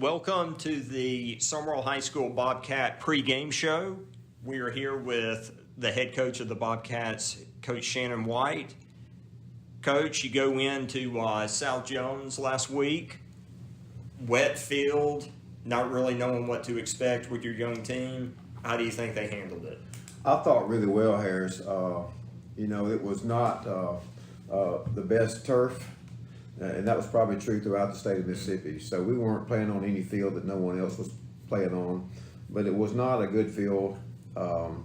Welcome to the Sumrall High School Bobcat pregame show. We are here with the head coach of the Bobcats, Coach Shannon White. Coach, you go into South Jones last week, wet field, not really knowing what to expect with your young team. How do you think they handled it? I thought really well, Harris. It was not the best turf, and that was probably true throughout the state of Mississippi. So we weren't playing on any field that no one else was playing on, but it was not a good field from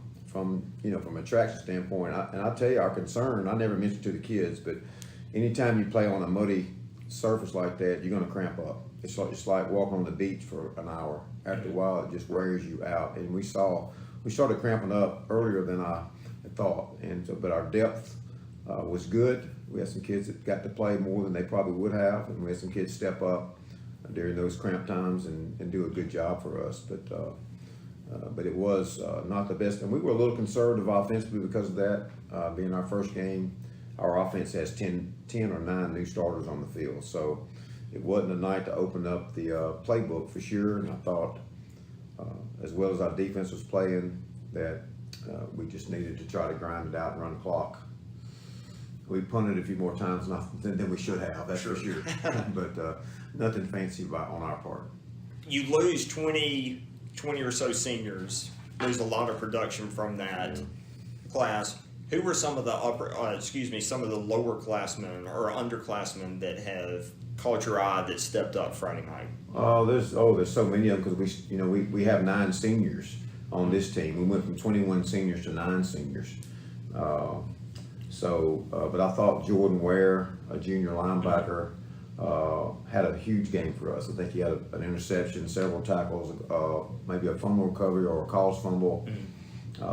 a traction standpoint. And I tell you, our concern, I never mentioned to the kids, but anytime you play on a muddy surface like that, you're going to cramp up. It's like walking on the beach for an hour. After a while, it just wears you out. And we started cramping up earlier than I had thought. But our depth was good. We had some kids that got to play more than they probably would have, and we had some kids step up during those cramp times and do a good job for us. But it was not the best, and we were a little conservative offensively because of that. Being our first game, our offense has 10 or 9 new starters on the field, so it wasn't a night to open up the playbook for sure. And I thought, as well as our defense was playing, that we just needed to try to grind it out and run the clock. We punted a few more times than we should have, that's for sure. But nothing fancy on our part. You lose 20 or so seniors, lose a lot of production from that class. Who were some of the some of the lower classmen or underclassmen that have caught your eye that stepped up Friday night? There's so many of them because we have 9 seniors on this team. We went from 21 seniors to 9 seniors. But I thought Jordan Ware, a junior linebacker, had a huge game for us. I think he had an interception, several tackles, maybe a fumble recovery or a caused fumble.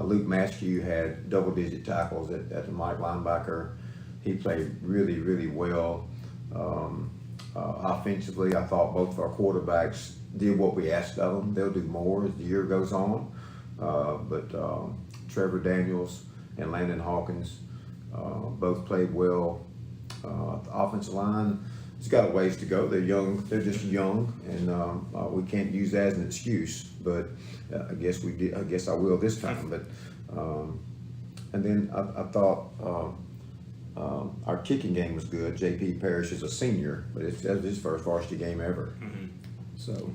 Luke Maskew had double-digit tackles at the Mike linebacker. He played really, really well. Offensively, I thought both of our quarterbacks did what we asked of them. They'll do more as the year goes on. But Trevor Daniels and Landon Hawkins both played well. The offensive line has got a ways to go. They're young. They're just young, and we can't use that as an excuse. But I guess we did. I guess I will this time. But and then I thought our kicking game was good. J.P. Parrish is a senior, but it's his first varsity game ever. Mm-hmm. So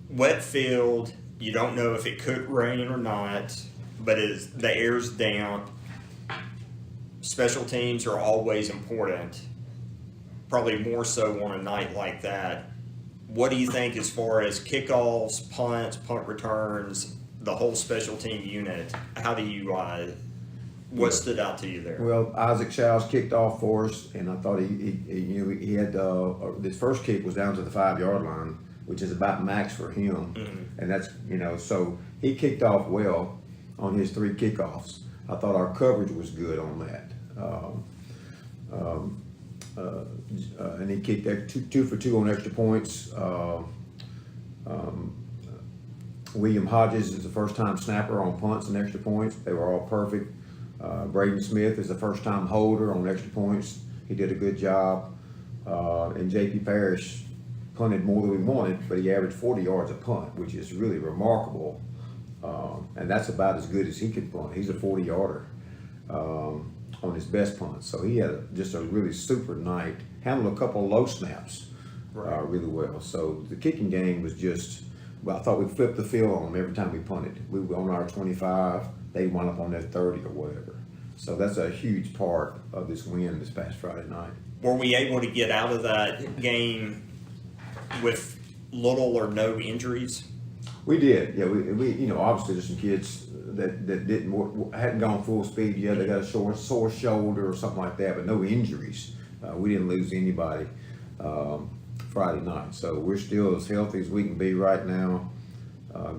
wet field. You don't know if it could rain or not, but the air's damp. Special teams are always important, probably more so on a night like that. What do you think as far as kickoffs, punts, punt returns, the whole special team unit? How do you, what stood out to you there? Well, Isaac Childs kicked off for us, and I thought he had, his first kick was down to the 5-yard line, which is about max for him. Mm-hmm. And that's, so he kicked off well on his 3 kickoffs. I thought our coverage was good on that. And he kicked 2 for 2 on extra points. William Hodges is the first-time snapper on punts and extra points. They were all perfect. Braden Smith is the first-time holder on extra points. He did a good job. And J.P. Parrish punted more than we wanted, but he averaged 40 yards a punt, which is really remarkable. And that's about as good as he can punt. He's a 40-yarder on his best punt. So he had just a really super night. Handled a couple of low snaps really well. So the kicking game was just, I thought we flipped the field on them every time we punted. We were on our 25. They wound up on their 30 or whatever. So that's a huge part of this win this past Friday night. Were we able to get out of that game with little or no injuries? We did, yeah. We obviously there's some kids that hadn't gone full speed yet. They got a sore shoulder or something like that, but no injuries. We didn't lose anybody Friday night, so we're still as healthy as we can be right now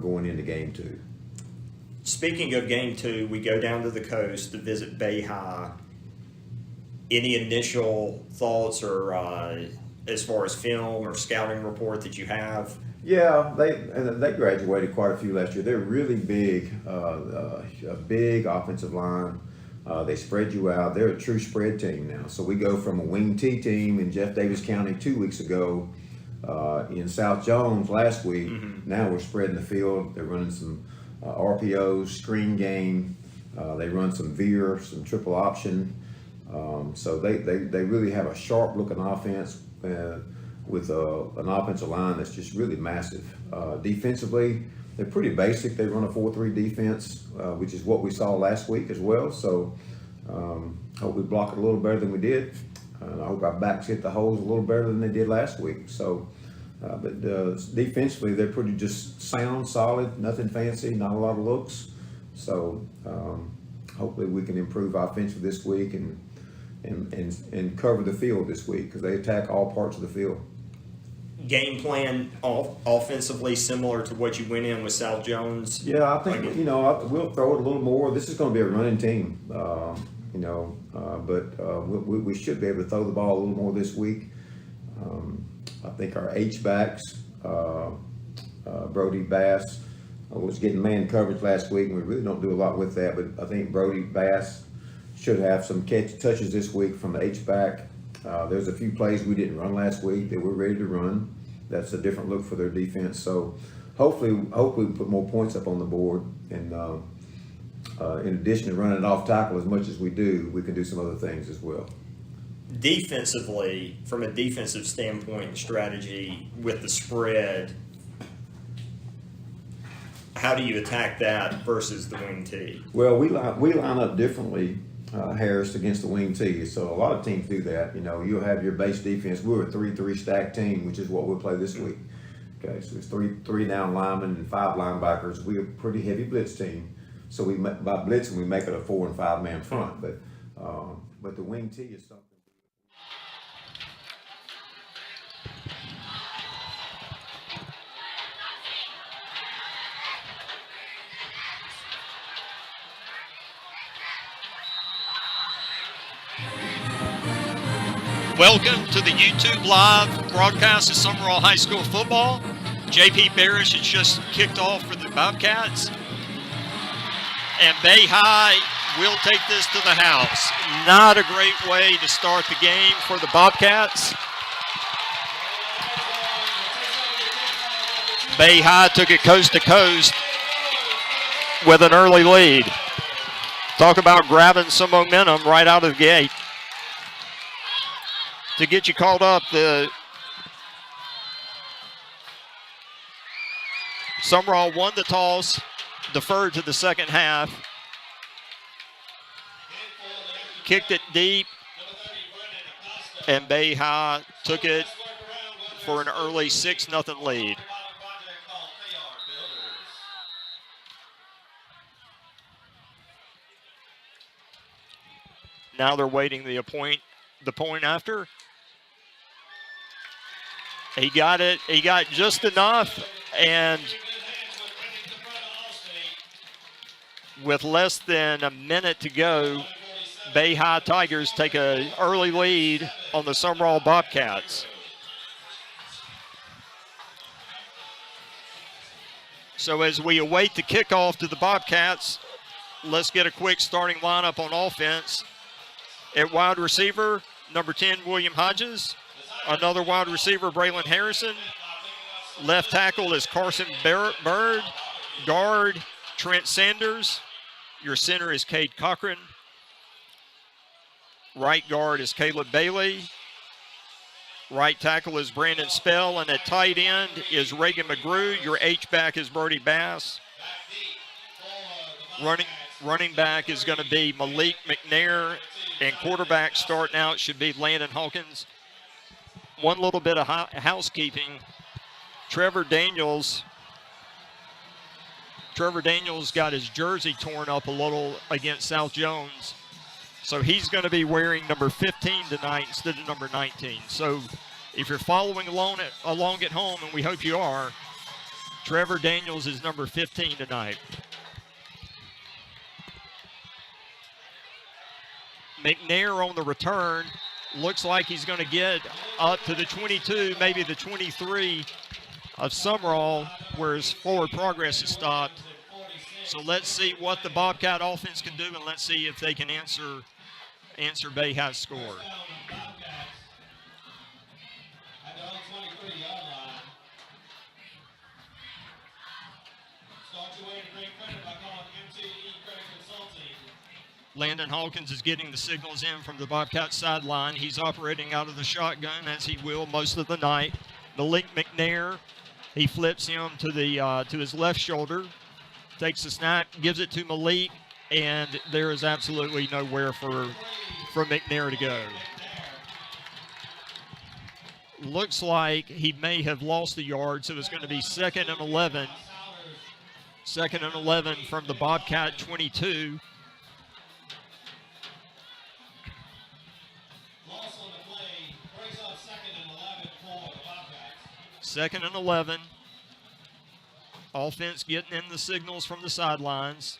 going into Game 2. Speaking of Game 2, we go down to the coast to visit Bay High. Any initial thoughts or as far as film or scouting report that you have? Yeah, they graduated quite a few last year. They're really big, a big offensive line. They spread you out. They're a true spread team now. So we go from a wing T team in Jeff Davis County 2 weeks ago in South Jones last week. Now we're spreading the field. They're running some RPOs, screen game. They run some veer, some triple option. So they really have a sharp looking offense with an offensive line that's just really massive. Defensively, they're pretty basic. They run a 4-3 defense, which is what we saw last week as well. So hope we block it a little better than we did. I hope our backs hit the holes a little better than they did last week. So, but defensively, they're pretty just sound, solid, nothing fancy, not a lot of looks. So hopefully we can improve offensively this week and cover the field this week because they attack all parts of the field. Game plan offensively similar to what you went in with South Jones? Yeah, I think, we'll throw it a little more. This is going to be a running team, but we should be able to throw the ball a little more this week. I think our H-backs, Brody Bass, was getting man coverage last week, and we really don't do a lot with that, but I think Brody Bass should have some touches this week from the H-back. There's a few plays we didn't run last week that we're ready to run. That's a different look for their defense. So hopefully we put more points up on the board. And in addition to running it off tackle as much as we do, we can do some other things as well. Defensively, from a defensive standpoint and strategy with the spread, how do you attack that versus the wing tee? Well, we line up differently, Harris, against the wing tee. So a lot of teams do that. You'll have your base defense. We're a 3-3 stack team, which is what we'll play this week. Okay, so it's three down linemen and 5 linebackers. We're a pretty heavy blitz team. So by blitzing, we make it a 4 and 5 man front. But the wing tee is something. Welcome to the YouTube live broadcast of Sumrall High School football. J.P. Parrish has just kicked off for the Bobcats. And Bay High will take this to the house. Not a great way to start the game for the Bobcats. Bay High took it coast to coast with an early lead. Talk about grabbing some momentum right out of the gate. To get you caught up, the Sumrall won the toss, deferred to the second half, kicked it deep, and Bay High took it for an early 6-0 lead. Now they're waiting the point after. He got it. He got just enough, and with less than a minute to go, Bay High Tigers take an early lead on the Sumrall Bobcats. So as we await the kickoff to the Bobcats, let's get a quick starting lineup on offense. At wide receiver, number 10, William Hodges. Another wide receiver, Braylon Harrison. Left tackle is Carson Bird. Guard, Trent Sanders. Your center is Cade Cochran. Right guard is Caleb Bailey. Right tackle is Brandon Spell. And at tight end is Reagan McGrew. Your H-back is Brody Bass. Running back is going to be Malik McNair. And quarterback starting out should be Landon Hawkins. One little bit of housekeeping. Trevor Daniels got his jersey torn up a little against South Jones. So he's going to be wearing number 15 tonight instead of number 19. So if you're following along at home, and we hope you are, Trevor Daniels is number 15 tonight. McNair on the return. Looks like he's going to get up to the 22, maybe the 23 of Sumrall, where his forward progress is stopped. So let's see what the Bobcat offense can do, and let's see if they can answer Bay High's score. Landon Hawkins is getting the signals in from the Bobcats sideline. He's operating out of the shotgun, as he will most of the night. Malik McNair, he flips him to his left shoulder, takes the snap, gives it to Malik, and there is absolutely nowhere for McNair to go. Looks like he may have lost the yard, so it's going to be 2nd and 11. 2nd and 11 from the Bobcat 22. Loss on the play brings up 2nd and 11 for the Bobcats. 2nd and 11. Offense getting in the signals from the sidelines.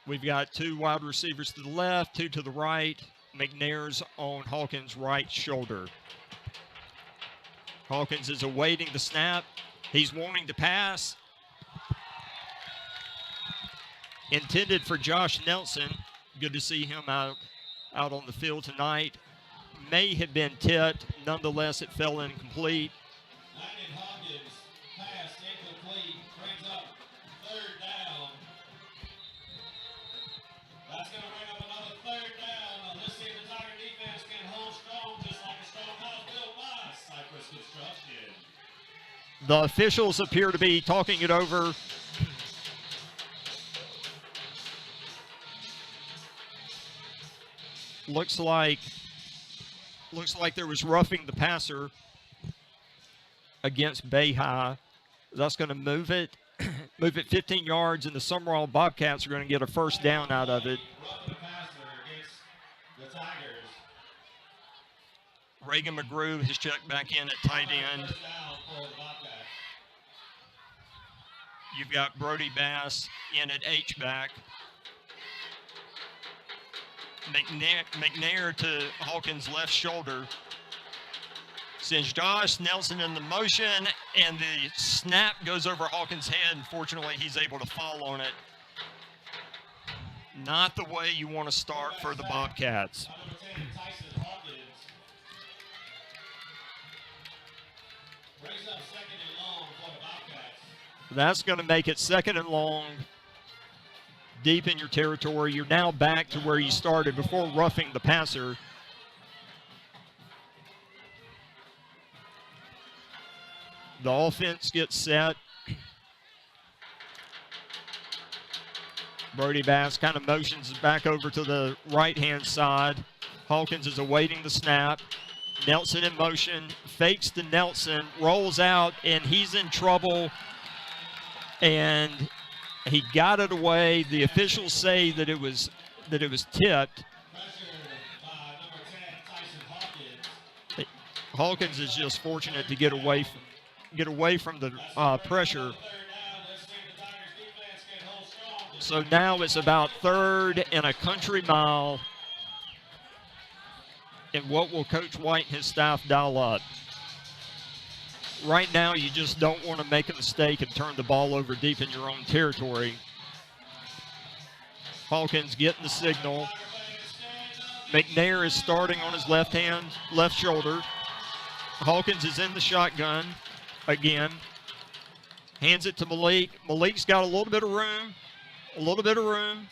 We've got 2 wide receivers to the left, 2 to the right. McNair's on Hawkins' right shoulder. Hawkins is awaiting the snap. He's wanting to pass. Intended for Josh Nelson. Good to see him out on the field tonight. May have been tipped. Nonetheless, it fell incomplete. Landon Hawkins pass incomplete, brings up 3rd down. That's going to bring up another 3rd down. Let's see if the Tiger defense can hold strong, just like a strong house built by Cypress Construction. The officials appear to be talking it over. Looks like there was roughing the passer against Bay High. That's going to move it 15 yards, and the Sumrall Bobcats are going to get a 1st down out of it. Roughing the passer against the Tigers. Reagan McGrew has checked back in at tight end. 1st down for the Bobcats. You've got Brody Bass in at H-back. McNair to Hawkins' left shoulder. Sends Josh Nelson in the motion, and the snap goes over Hawkins' head. Unfortunately, he's able to fall on it. Not the way you want to start for the Bobcats. Number 10, Tyson Hawkins. Brings up 2nd and long for the Bobcats. That's going to make it 2nd and long. Deep in your territory. You're now back to where you started before roughing the passer. The offense gets set. Brody Bass kind of motions back over to the right-hand side. Hawkins is awaiting the snap. Nelson in motion, fakes to Nelson, rolls out, and he's in trouble. And he got it away. The officials say that it was tipped. Pressure by number 10, Tyson Hawkins. Hawkins is just fortunate to get away from the pressure. 3rd down. Let's see if the Tigers defense can hold strong. So now it's about 3rd and a country mile. And what will Coach White and his staff dial up? Right now, you just don't want to make a mistake and turn the ball over deep in your own territory. Hawkins getting the signal. McNair is starting on his left shoulder. Hawkins is in the shotgun again. Hands it to Malik. Malik's got a little bit of room.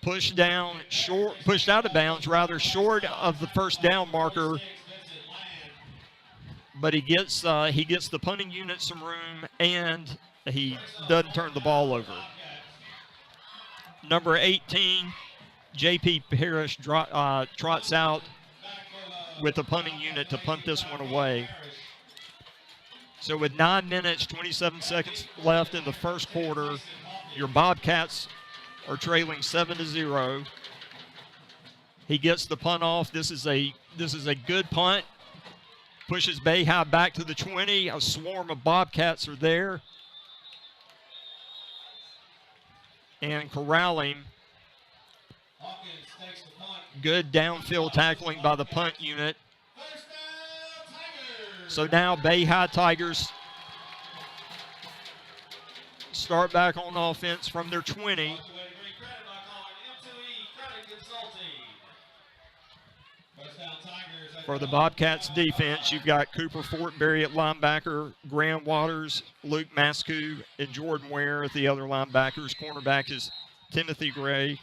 Pushed out of bounds, rather short of the 1st down marker. But he gets the punting unit some room, and he doesn't turn the ball over. Number 18, J.P. Parrish trots out with the punting unit to punt this one away. So with 9 minutes, 27 seconds left in the 1st quarter, your Bobcats are trailing 7-0. He gets the punt off. This is a good punt. Pushes Bay High back to the 20. A swarm of Bobcats are there. And corral him. Hawkins takes the punt. Good downfield tackling by the punt unit. 1st down, Tigers. So now Bay High Tigers start back on offense from their 20. Way to bring credit by calling M2E Credit Consulting. 1st down, Tigers For the Bobcats defense, you've got Cooper Fortberry at linebacker, Graham Waters, Luke Mascu, and Jordan Ware at the other linebackers. Cornerback is Timothy Gray.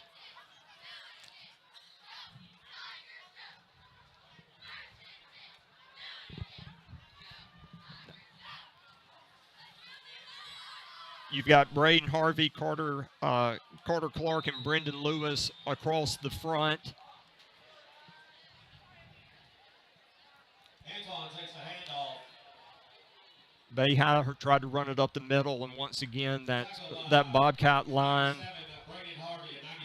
You've got Braden Harvey, Carter Clark, and Brendan Lewis across the front. Antoine takes the handoff. Bayhauer tried to run it up the middle, and once again, that Bobcat line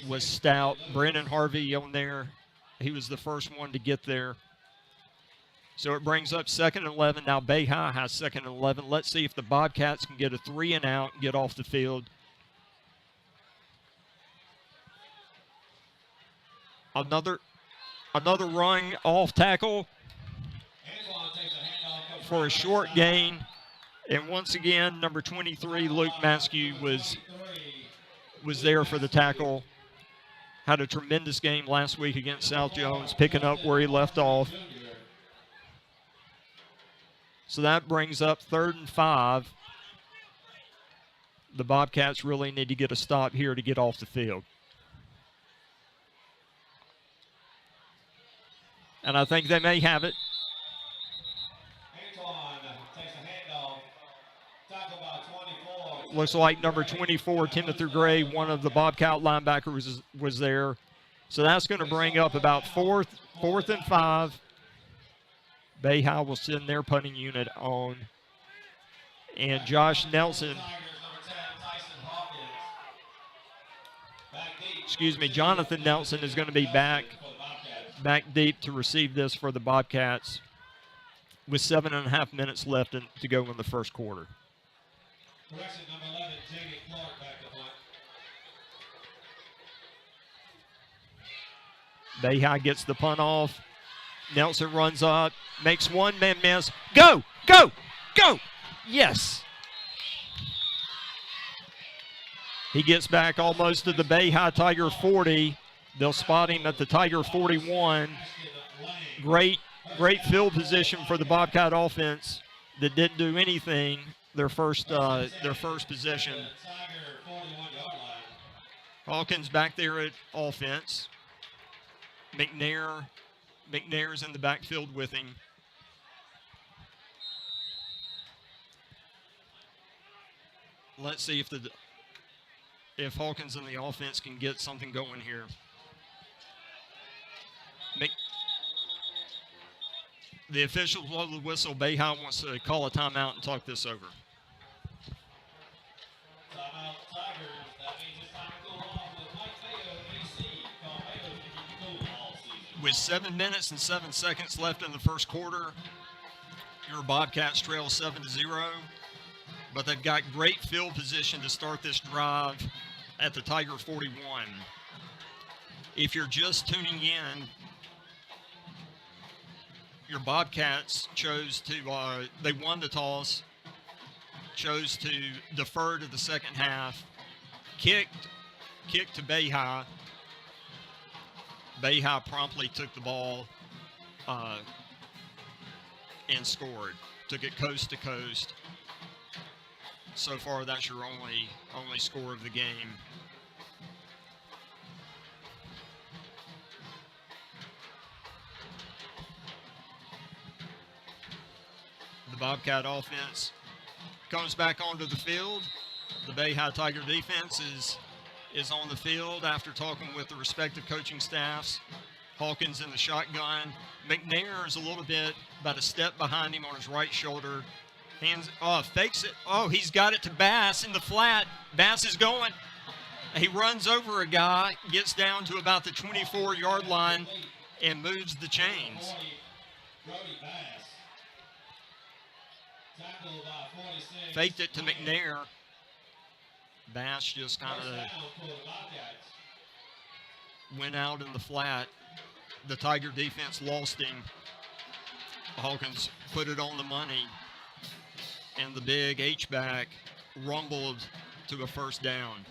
was stout. Brendan Harvey on there. He was the first one to get there. So it brings up 2nd and 11. Now Bayhauer has 2nd and 11. Let's see if the Bobcats can get a 3 and out and get off the field. Another run off tackle for a short gain. And once again, number 23, Luke Mascu, was there for the tackle. Had a tremendous game last week against South Jones, picking up where he left off. So that brings up 3rd and 5. The Bobcats really need to get a stop here to get off the field. And I think they may have it. Looks like number 24, Timothy Gray, one of the Bobcat linebackers, was there. So that's going to bring up about 4th and 5. Bayhauer will send their punting unit on. And Josh Nelson, Jonathan Nelson is going to be back deep to receive this for the Bobcats with 7.5 minutes left to go in the first quarter. Correction, number 11, Jamie Clark back to punt. Bayhauer gets the punt off. Nelson runs up, makes one man miss. Go, go, go! Yes! He gets back almost to the Bayhauer Tiger 40. They'll spot him at the Tiger 41. Great field position for the Bobcat offense that didn't do anything their first possession. Hawkins back there at offense. McNair's in the backfield with him. Let's see if Hawkins and the offense can get something going here. The officials blow the whistle. Bayhauer wants to call a timeout and talk this over. Timeout Tigers. That means it's time to cool off with Mike Mayo, AC. Call Mayo to keep you cool all season. With 7 minutes and 7 seconds left in the first quarter, your Bobcats trail 7-0, but they've got great field position to start this drive at the Tiger 41. If you're just tuning in, your Bobcats chose to, they won the toss, chose to defer to the second half, kicked to Bayhauer. Bayhauer promptly took the ball and scored. Took it coast to coast. So far, that's your only score of the game. The Bobcat offense comes back onto the field. The Bayhauer Tiger defense is on the field after talking with the respective coaching staffs. Hawkins in the shotgun. McNair is a little bit, about a step behind him on his right shoulder. Fakes it. Oh, he's got it to Bass in the flat. Bass is going. He runs over a guy, gets down to about the 24-yard line, and moves the chains. Faked it to McNair. Bass just kind of went out in the flat. The Tiger defense lost him. Hawkins put it on the money, and the big H-back rumbled to a first down.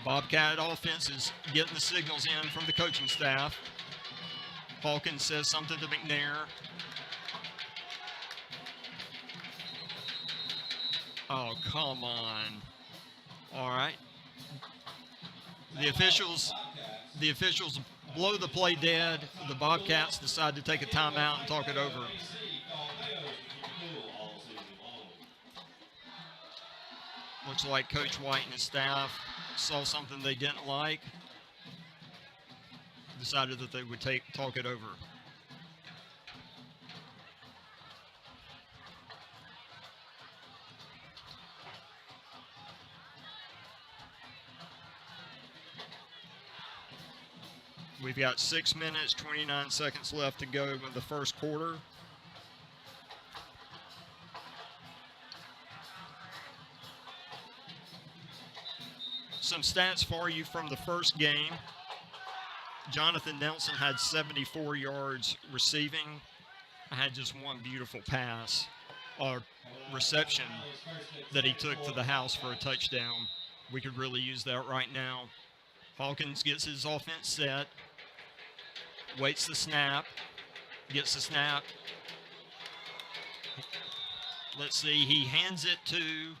Bobcat offense is getting the signals in from the coaching staff. Hawkins says something to McNair. Oh, come on. All right. The officials blow the play dead. The Bobcats decide to take a timeout and talk it over. Looks like Coach White and his staff saw something they didn't like, decided that they would talk it over. We've got 6 minutes, 29 seconds left to go in the first quarter. Some stats for you from the first game. Jonathan Nelson had 74 yards receiving. I had just one beautiful pass or reception that he took to the house for a touchdown. We could really use that right now. Hawkins gets his offense set, waits the snap, gets the snap. Let's see, he hands it to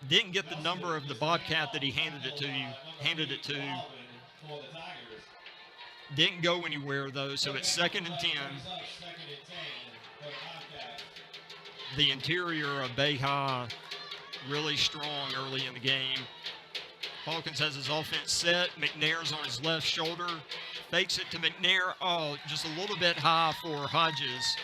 didn't get the number of the Bobcat that he handed it to. Didn't go anywhere though, so it's 2nd and 10. The interior of Bayhigh really strong early in the game. Hawkins has his offense set. McNair's on his left shoulder. Fakes it to McNair. Oh, just a little bit high for Hodges.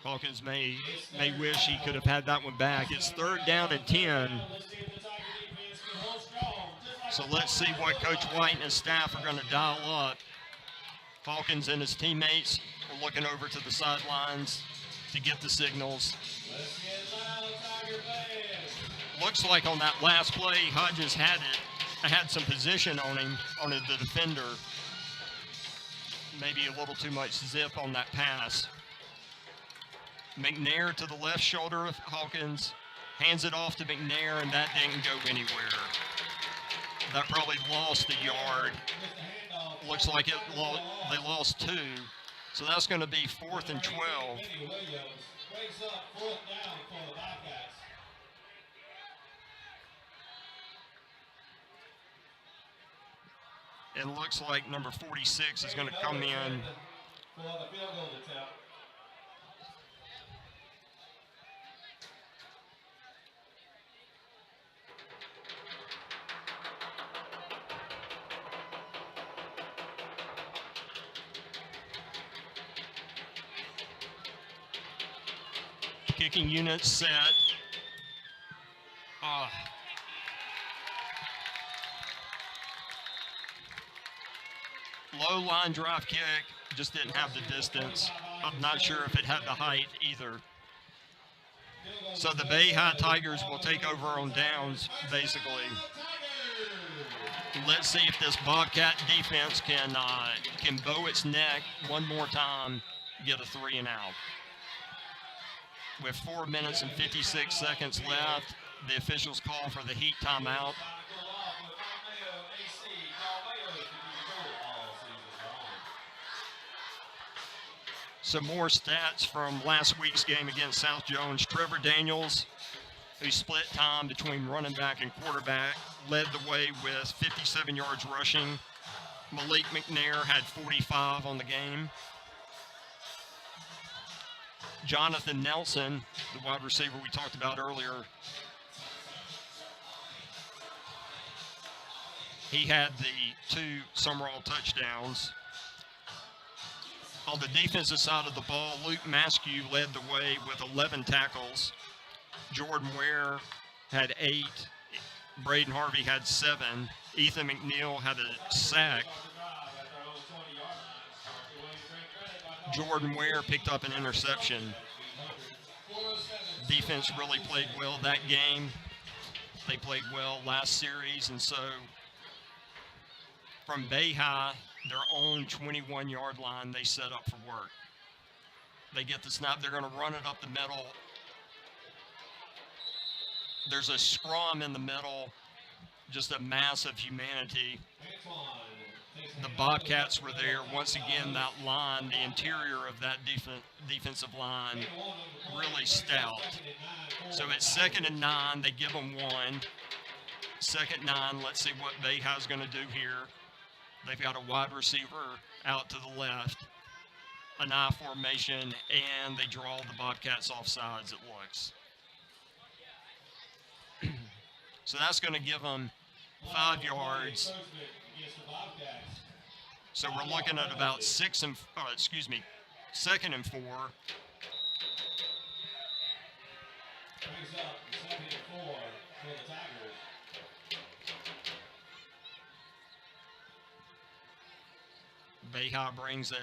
Hawkins may wish he could have had that one back. It's 3rd down and 10. So let's see what Coach White and his staff are going to dial up. Hawkins and his teammates are looking over to the sidelines to get the signals. Looks like on that last play, Hodges had some position on him, on the defender. Maybe a little too much zip on that pass. McNair to the left shoulder of Hawkins, hands it off to McNair, and that didn't go anywhere. That probably lost a yard. Looks like they lost 2. So that's going to be 4th and 12. It looks like number 46 is going to come in. Kicking unit set. Low line drive kick, just didn't have the distance. I'm not sure if it had the height either. So the Bayhigh Tigers will take over on downs, basically. Let's see if this Bobcat defense can bow its neck one more time, get a 3 and out. With 4 minutes and 56 seconds left, the officials call for the heat timeout. Some more stats from last week's game against South Jones. Trevor Daniels, who split time between running back and quarterback, led the way with 57 yards rushing. Malik McNair had 45 on the game. Jonathan Nelson, the wide receiver we talked about earlier, he had the 2 Sumrall touchdowns. On the defensive side of the ball, Luke Maskew led the way with 11 tackles. Jordan Ware had 8. Braden Harvey had 7. Ethan McNeil had a sack. Jordan Ware picked up an interception. Defense really played well that game. They played well last series, and so from Bayhigh, their own 21-yard line they set up for work. They get the snap. They're going to run it up the middle. There's a scrum in the middle, just a mass of humanity. The Bobcats were there. Once again, that line, the interior of that defensive line, really stout. So it's 2nd and 9. They give them 1. 2nd and 9. Let's see what Bayhi's going to do here. They've got a wide receiver out to the left, an I formation, and they draw the Bobcats off sides, it looks. So that's going to give them 5 yards. So we're looking at about 2nd and 4. Brings up 2nd and 4 for the Tigers. Bayhi brings a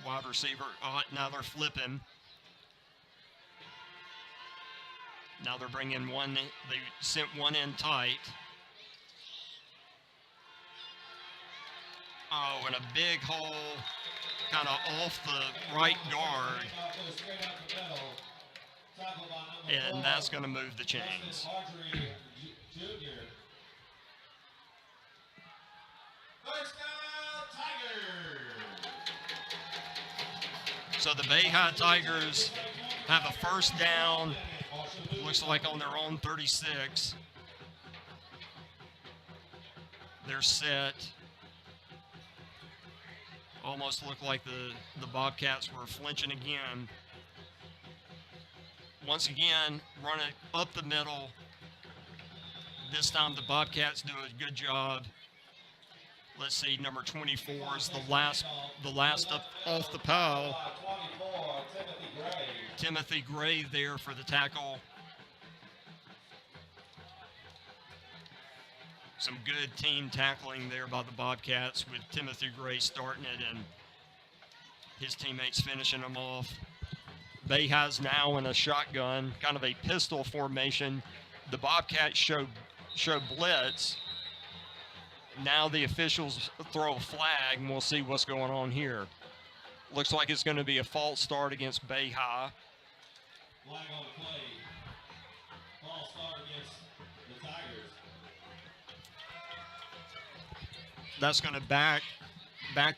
wide receiver. Now they're flipping. Now they're bringing one. They sent one in tight. Oh, and a big hole kind of off the right guard. And that's going to move the chains. So the Bayhi Tigers have a first down. Looks like on their own 36. They're set. Almost looked like the Bobcats were flinching again. Once again, run it up the middle. This time the Bobcats do a good job. Let's see, number 24 is the last up off the pile. Timothy Gray there for the tackle. Some good team tackling there by the Bobcats with Timothy Gray starting it and his teammates finishing them off. Bayhi's now in a shotgun, kind of a pistol formation. The Bobcats show blitz. Now the officials throw a flag, and we'll see what's going on here. Looks like it's going to be a false start against Bayhi. Flag on the play. False start against the Tigers. That's going to back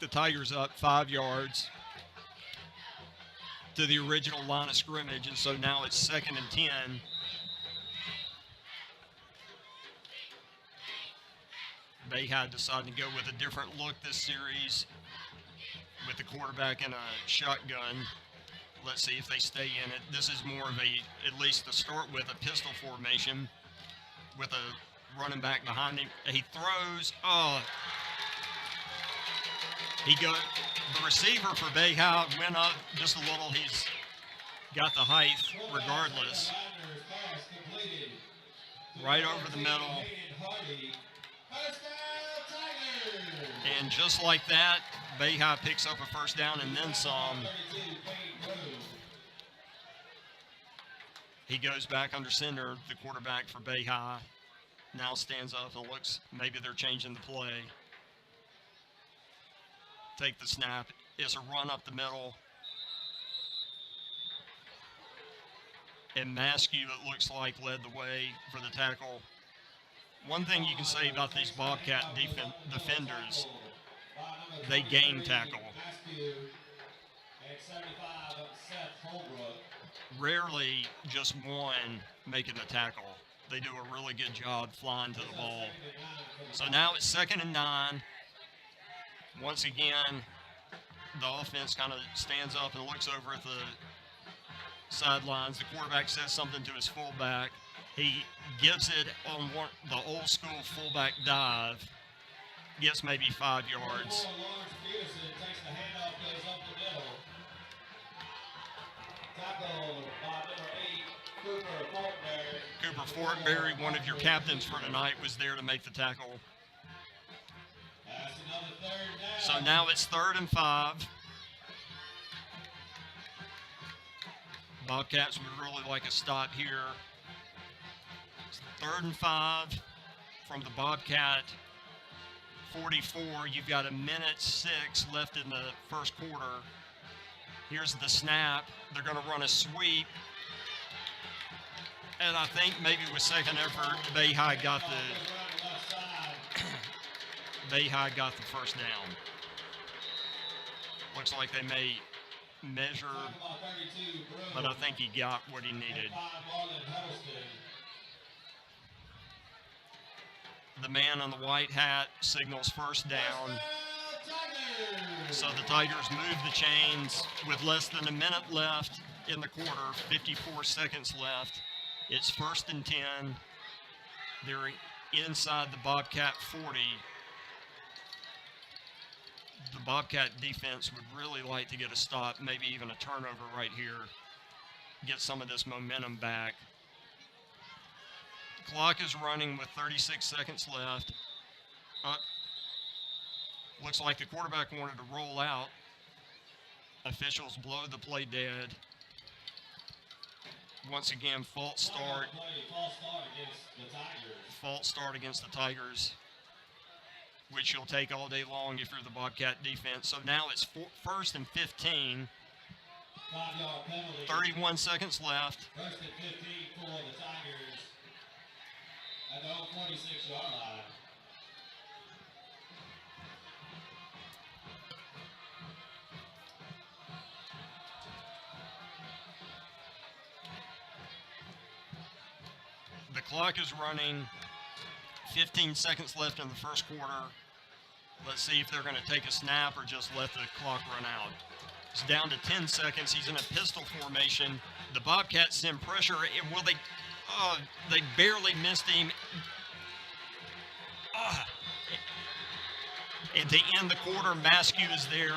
the Tigers up 5 yards to the original line of scrimmage, and so now it's 2nd and 10. Bayhi decided to go with a different look this series with the quarterback in a shotgun. Let's see if they stay in it. This is more of a, at least to start with, a pistol formation with a running back behind him. He throws. The receiver for Bayhi went up just a little. He's got the height regardless. Right over the middle. And just like that, Bayhi picks up a first down and then some. He goes back under center. The quarterback for Bayhi now stands up and looks, maybe they're changing the play. Take the snap. It's a run up the middle. And Maskew, it looks like, led the way for the tackle. One thing you can say about these Bobcat defenders, they game tackle. Rarely just one making the tackle. They do a really good job flying to the ball. So now it's 2nd and 9. Once again, the offense kind of stands up and looks over at the sidelines. The quarterback says something to his fullback. He gives it on the old school fullback dive. Gets maybe 5 yards. Cooper Fortenberry, one of your captains for tonight, was there to make the tackle. So now it's 3rd and 5. Bobcats would really like a stop here. It's 3rd and 5 from the Bobcat 44. You've got 1:06 left in the first quarter. Here's the snap. They're going to run a sweep. And I think maybe with second effort, Bayhigh got the first down. Looks like they may measure, but I think he got what he needed. The man on the white hat signals first down. So the Tigers move the chains with less than a minute left in the quarter, 54 seconds left. It's 1st and 10. They're inside the Bobcat 40. The Bobcat defense would really like to get a stop, maybe even a turnover right here, get some of this momentum back. Clock is running with 36 seconds left. Looks like the quarterback wanted to roll out. Officials blow the play dead. Once again, false start. False start against the Tigers, which you'll take all day long if you're the Bobcat defense. So now it's 1st and 15. 31 seconds left. 1st and 15 for the Tigers at the 46-yard line. The clock is running. 15 seconds left in the first quarter. Let's see if they're going to take a snap or just let the clock run out. It's down to 10 seconds. He's in a pistol formation. The Bobcats send pressure. And will they? They barely missed him. And to end the quarter, Maskew is there.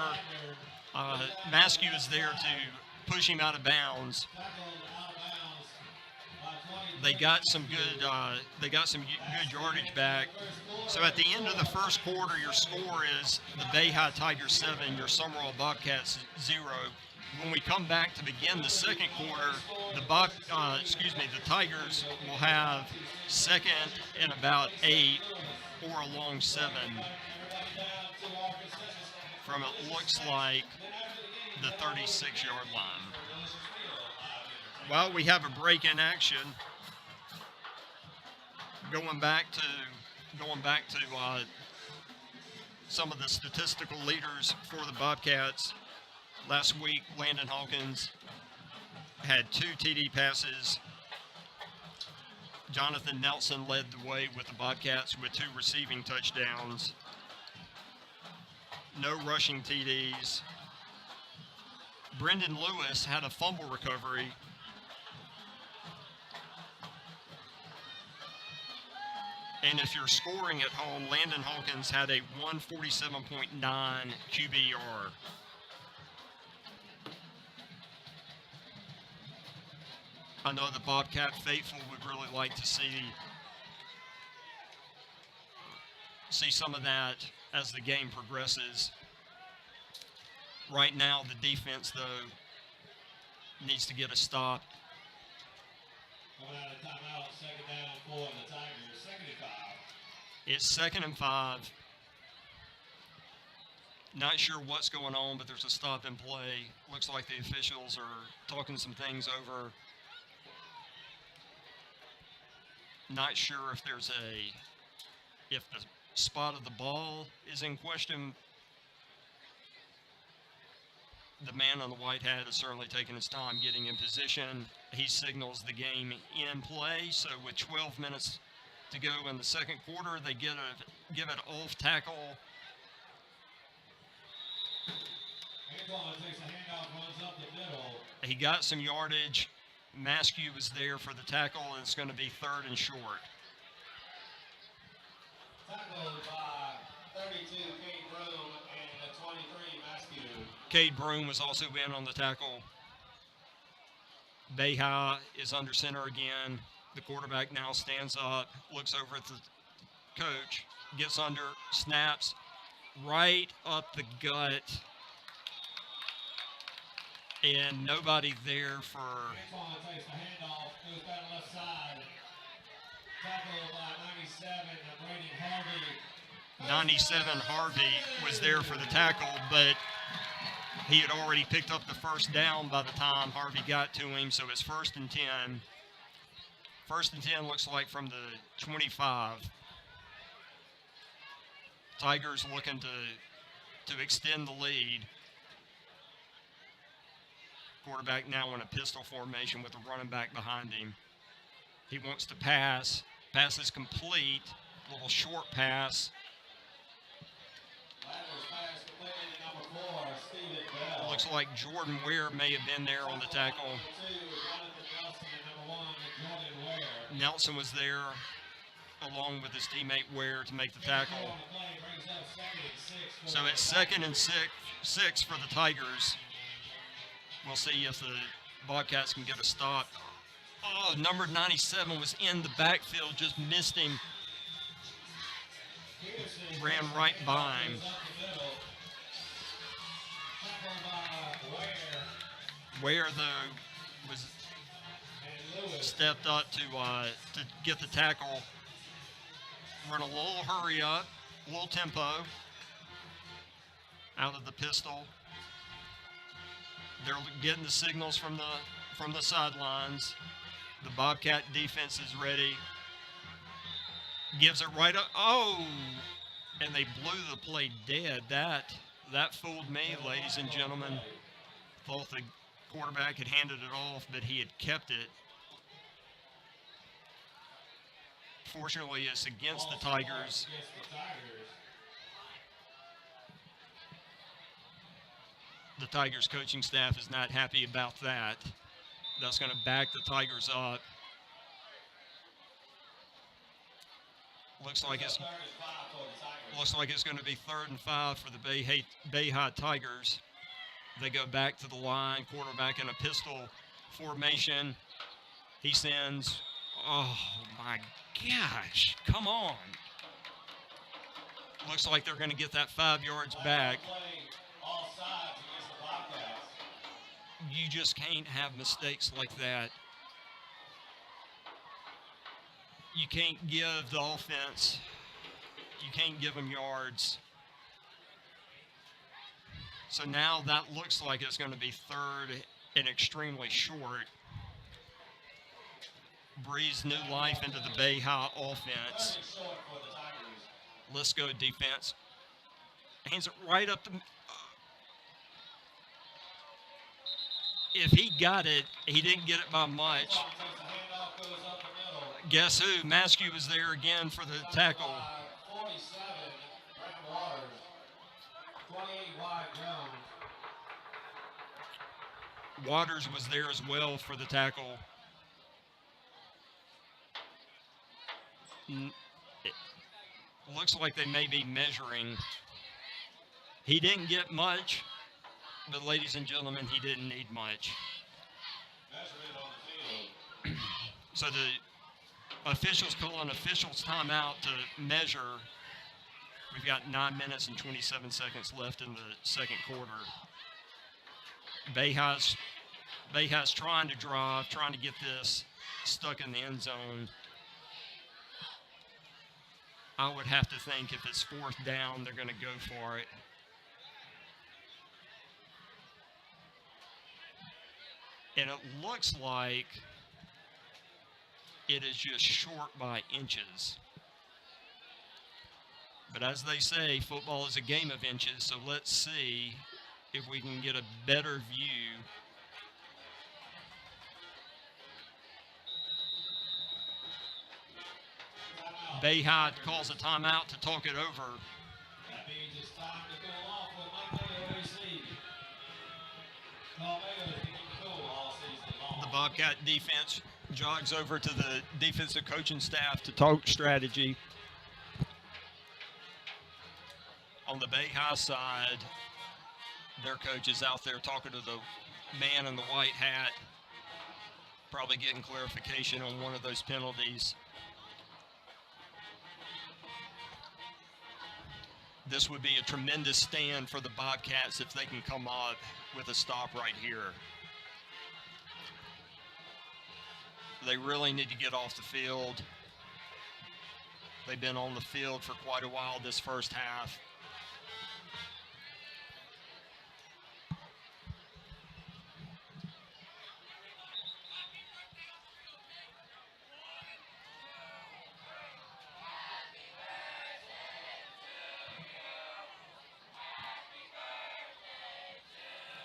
Maskew is there to push him out of bounds. They got some good. They got some good yardage back. So at the end of the first quarter, your score is the Bayhigh Tigers 7, your Sumrall Bobcats 0. When we come back to begin the second quarter, the Tigers will have second and about 8 or a long 7 from it looks like the 36-yard line. While we have a break in action, going back to some of the statistical leaders for the Bobcats. Last week, Landon Hawkins had 2 TD passes. Jonathan Nelson led the way with the Bobcats with 2 receiving touchdowns. No rushing TDs. Brendan Lewis had a fumble recovery. And if you're scoring at home, Landon Hawkins had a 147.9 QBR. I know the Bobcat faithful would really like to see some of that as the game progresses. Right now, the defense, though, needs to get a stop. Coming out of timeout, 2nd down for the Tigers, 2nd and 5. It's 2nd and 5. Not sure what's going on, but there's a stop in play. Looks like the officials are talking some things over. Not sure if if the spot of the ball is in question. The man on the white hat is certainly taking his time getting in position. He signals the game in play. So with 12 minutes to go in the second quarter, they give it off tackle. Antoine takes a handoff, runs up the middle. He got some yardage. Maskew was there for the tackle, and it's going to be 3rd and short. Tackled by 32, Cade Broom, and the 23, Maskew. Cade Broom was also in on the tackle. Bayhigh is under center again. The quarterback now stands up, looks over at the coach, gets under, snaps right up the gut. And nobody there for... Antoine takes the handoff, goes down the left side. Tackled by 97, Brady Harvey. 97 Harvey was there for the tackle, but he had already picked up the first down by the time Harvey got to him, so it's 1st and 10. 1st and 10 looks like from the 25. Tigers looking to extend the lead. Quarterback now in a pistol formation with a running back behind him. He wants to pass. Pass is complete. Little short pass. Looks like Jordan Ware may have been there on the tackle. Nelson was there along with his teammate Ware to make the tackle. So it's 2nd and 6 for the Tigers. We'll see if the Bobcats can get a stop. Oh, number 97 was in the backfield, just missed him. Ran right by him. Ware, though, was stepped up to get the tackle. Run a little hurry up, a little tempo out of the pistol. They're getting the signals from the sidelines. The Bobcat defense is ready. Gives it right up. Oh, and they blew the play dead. That fooled me, ladies and gentlemen. Thought the quarterback had handed it off, but he had kept it. Fortunately, it's against the Tigers. The Tigers coaching staff is not happy about that. That's going to back the Tigers up. Looks like it's going to be 3rd and 5 for the Bay High Tigers. They go back to the line, quarterback in a pistol formation. He sends, oh my gosh, come on. Looks like they're going to get that 5 yards back. You just can't have mistakes like that. You can't give the offense, you can't give them yards. So now that looks like it's going to be 3rd and extremely short. Breathes new life into the Bay High offense. Let's go defense. Hands it right up the... If he got it, he didn't get it by much. Guess who? Maskew was there again for the tackle. Waters was there as well for the tackle. It looks like they may be measuring. He didn't get much, but ladies and gentlemen, he didn't need much. So the officials call an officials timeout to measure. We've got 9 minutes and 27 seconds left in the second quarter. Bay High's trying to drive, trying to get this stuck in the end zone. I would have to think if it's 4th down, they're going to go for it. And it looks like it is just short by inches. But as they say, football is a game of inches, so let's see if we can get a better view. Bay High calls a timeout to talk it over. That means it's time to go off with Mike OAC. Carl Mayo has been cool all season long. The Bobcat defense jogs over to the defensive coaching staff to talk strategy. On the Bay High side, their coach is out there talking to the man in the white hat, probably getting clarification on one of those penalties. This would be a tremendous stand for the Bobcats if they can come up with a stop right here. They really need to get off the field. They've been on the field for quite a while this first half.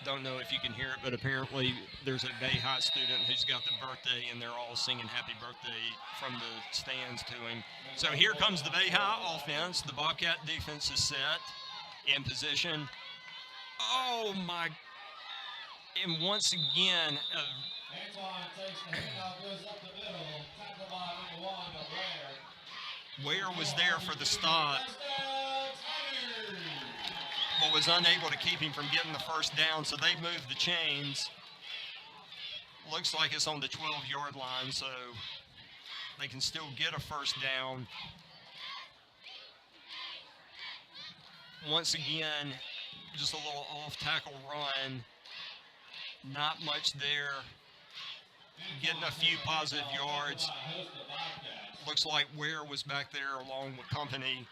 Don't know if you can hear it, but apparently there's a Bay High student who's got the birthday, and they're all singing happy birthday from the stands to him. So here comes the Bay High offense. The Bobcat defense is set in position. Oh, my. And once again, Antoine takes the handoff, goes up the middle. Tackle by number 1, Ware. Ware was there for the stop, but was unable to keep him from getting the first down, so they moved the chains. Looks like it's on the 12-yard line, so they can still get a first down. Once again, just a little off-tackle run. Not much there. Getting a few positive yards. Looks like Ware was back there along with company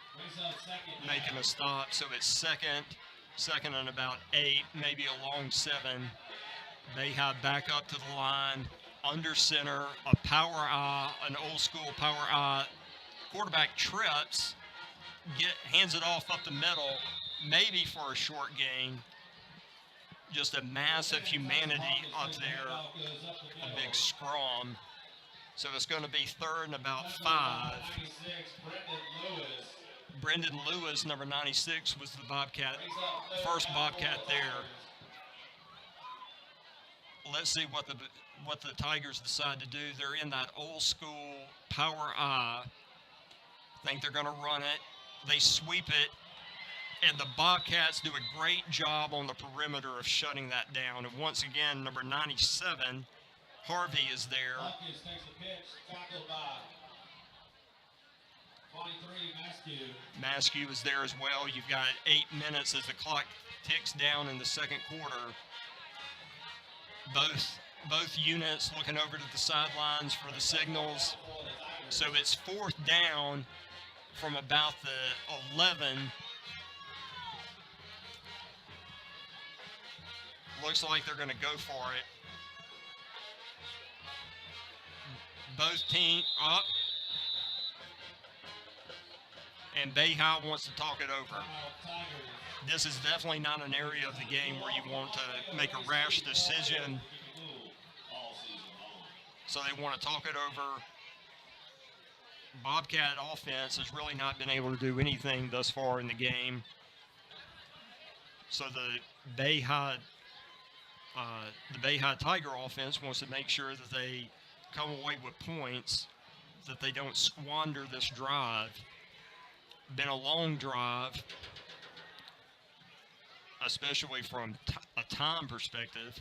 making a stop. So it's second and about 8, maybe a long 7. They have back up to the line, under center, a power eye, an old school power eye. Quarterback trips, hands it off up the middle, maybe for a short gain. Just a massive humanity up there, a big scrum. So it's going to be 3rd and about 5. Brendan Lewis, number 96, was the Bobcat, first Bobcat there. Let's see what the Tigers decide to do. They're in that old school power eye. Think they're going to run it. They sweep it. And the Bobcats do a great job on the perimeter of shutting that down. And once again, number 97, Harvey, is there. Hopkins takes the pitch, tackled by 23, Maskew. Maskew is there as well. You've got 8 minutes as the clock ticks down in the second quarter. Both units looking over to the sidelines for the signals. So it's 4th down from about the 11. Looks like they're going to go for it. Both teams up. And Bay High wants to talk it over. This is definitely not an area of the game where you want to make a rash decision. So they want to talk it over. Bobcat offense has really not been able to do anything thus far in the game. So the Bay High Tiger offense wants to make sure that they come away with points, that they don't squander this drive. Been a long drive, especially from a time perspective.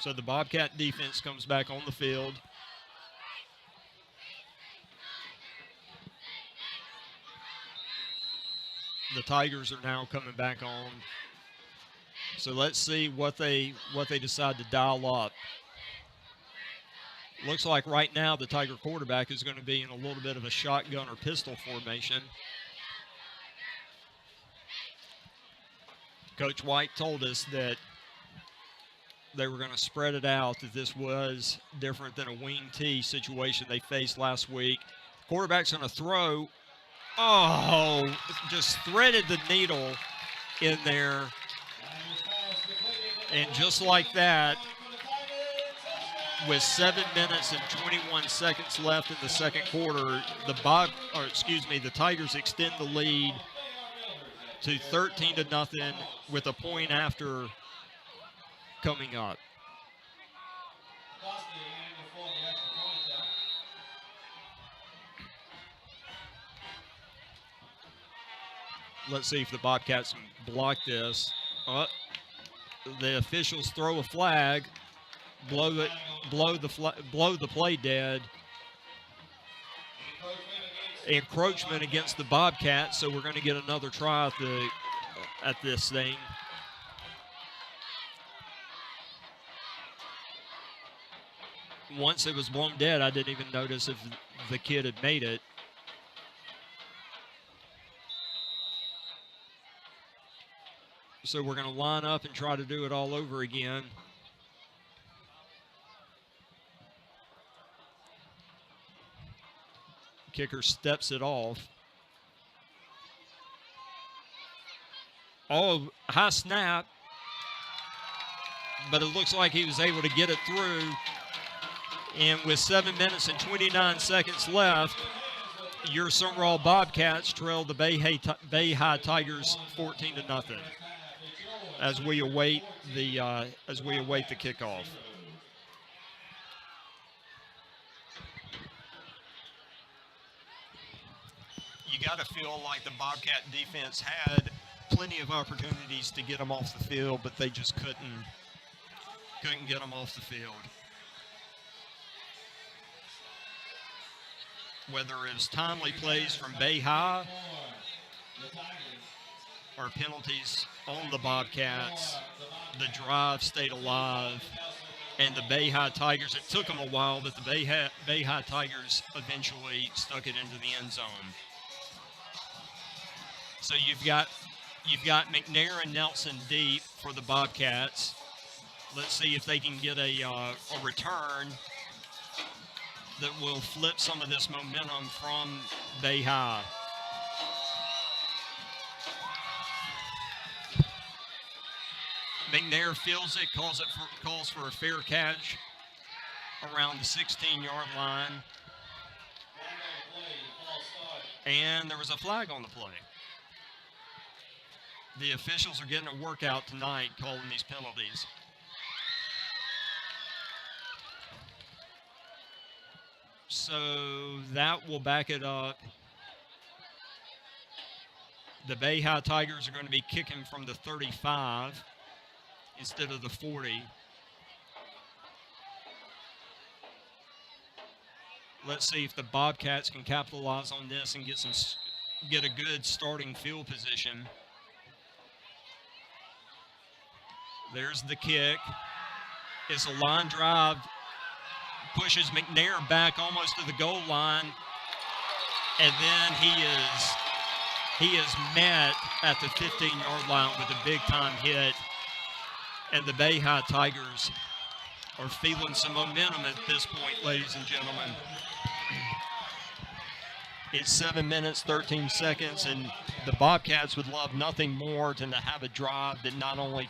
So the Bobcat defense comes back on the field. The Tigers are now coming back on. So let's see what they decide to dial up. Looks like right now the Tiger quarterback is going to be in a little bit of a shotgun or pistol formation. Coach White told us that they were going to spread it out, that this was different than a wing tee situation they faced last week. Quarterback's going to throw. Oh, just threaded the needle in there. And just like that, with 7 minutes and 21 seconds left in the second quarter, the Tigers extend the lead to 13-0 with a point after coming up. Let's see if the Bobcats can block this. The officials throw a flag, blow the play dead, encroachment against the Bobcats, so we're going to get another try at this thing. Once it was blown dead, I didn't even notice if the kid had made it. So we're going to line up and try to do it all over again. Kicker steps it off. Oh, high snap. But it looks like he was able to get it through. And with 7 minutes and 29 seconds left, your Sumrall Bobcats trail the Bay High Tigers 14-0 as we await the kickoff. You got to feel like the Bobcat defense had plenty of opportunities to get them off the field, but they just couldn't get them off the field. Whether it was timely plays from Bay High or penalties on the Bobcats, the drive stayed alive. And the Bay High Tigers, it took them a while, but the Bay High Tigers eventually stuck it into the end zone. So you've got McNair and Nelson deep for the Bobcats. Let's see if they can get a return that will flip some of this momentum from Bay High. McNair fields it, calls for a fair catch around the 16-yard line. And there was a flag on the play. The officials are getting a workout tonight calling these penalties. So that will back it up. The Bay High Tigers are going to be kicking from the 35 instead of the 40. Let's see if the Bobcats can capitalize on this and get a good starting field position. There's the kick. It's a line drive. Pushes McNair back almost to the goal line. And then he is met at the 15-yard line with a big-time hit. And the Bay High Tigers are feeling some momentum at this point, ladies and gentlemen. It's 7 minutes, 13 seconds, and the Bobcats would love nothing more than to have a drive that not only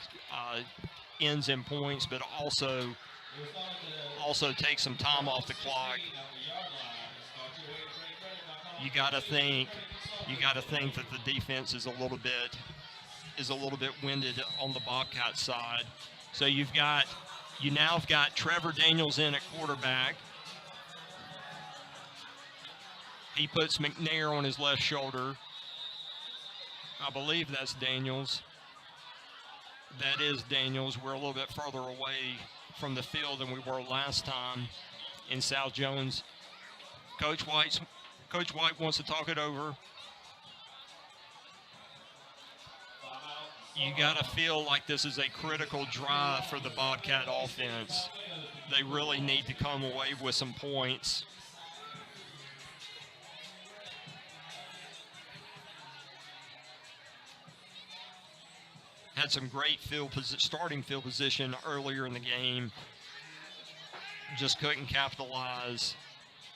ends in points, but also takes some time off the clock. You got to think that the defense is a little bit winded on the Bobcat side. So you now have got Trevor Daniels in at quarterback. He puts McNair on his left shoulder. I believe that's Daniels. That is Daniels. We're a little bit further away from the field than we were last time in South Jones. Coach White wants to talk it over. You got to feel like this is a critical drive for the Bobcat offense. They really need to come away with some points. Had some great starting field position earlier in the game. Just couldn't capitalize.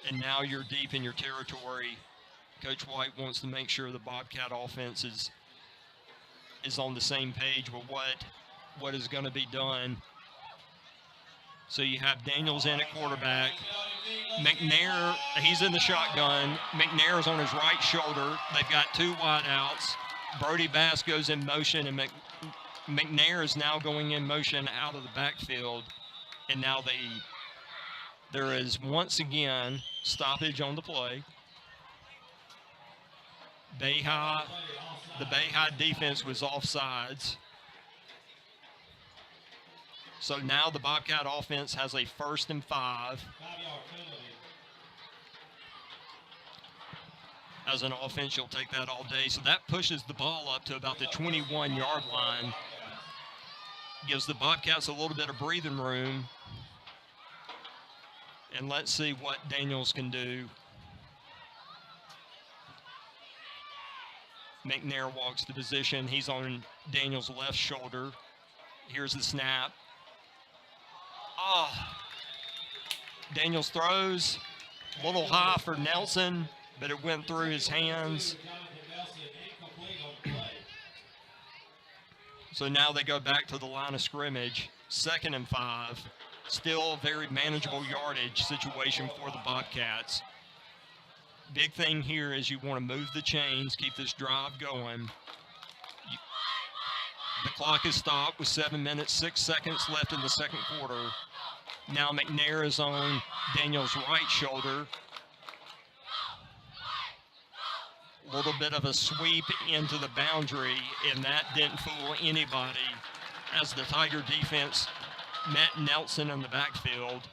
And now you're deep in your territory. Coach White wants to make sure the Bobcat offense is on the same page with what is going to be done. So you have Daniels in at quarterback. McNair, he's in the shotgun. McNair's on his right shoulder. They've got two wideouts. Brody Bass goes in motion, and McNair is now going in motion out of the backfield. And now there is once again stoppage on the play. The Bay High defense was offsides. So now the Bobcat offense has a 1st and 5. As an offense, you'll take that all day. So that pushes the ball up to about the 21-yard line. Gives the Bobcats a little bit of breathing room. And let's see what Daniels can do. McNair walks to position. He's on Daniels' left shoulder. Here's the snap. Oh, Daniels throws. A little high for Nelson, but it went through his hands. So now they go back to the line of scrimmage. 2nd and 5. Still a very manageable yardage situation for the Bobcats. Big thing here is you want to move the chains, keep this drive going. The clock is stopped with 7 minutes, 6 seconds left in the second quarter. Now McNair is on Daniels' right shoulder. A little bit of a sweep into the boundary, and that didn't fool anybody as the Tiger defense met Nelson in the backfield.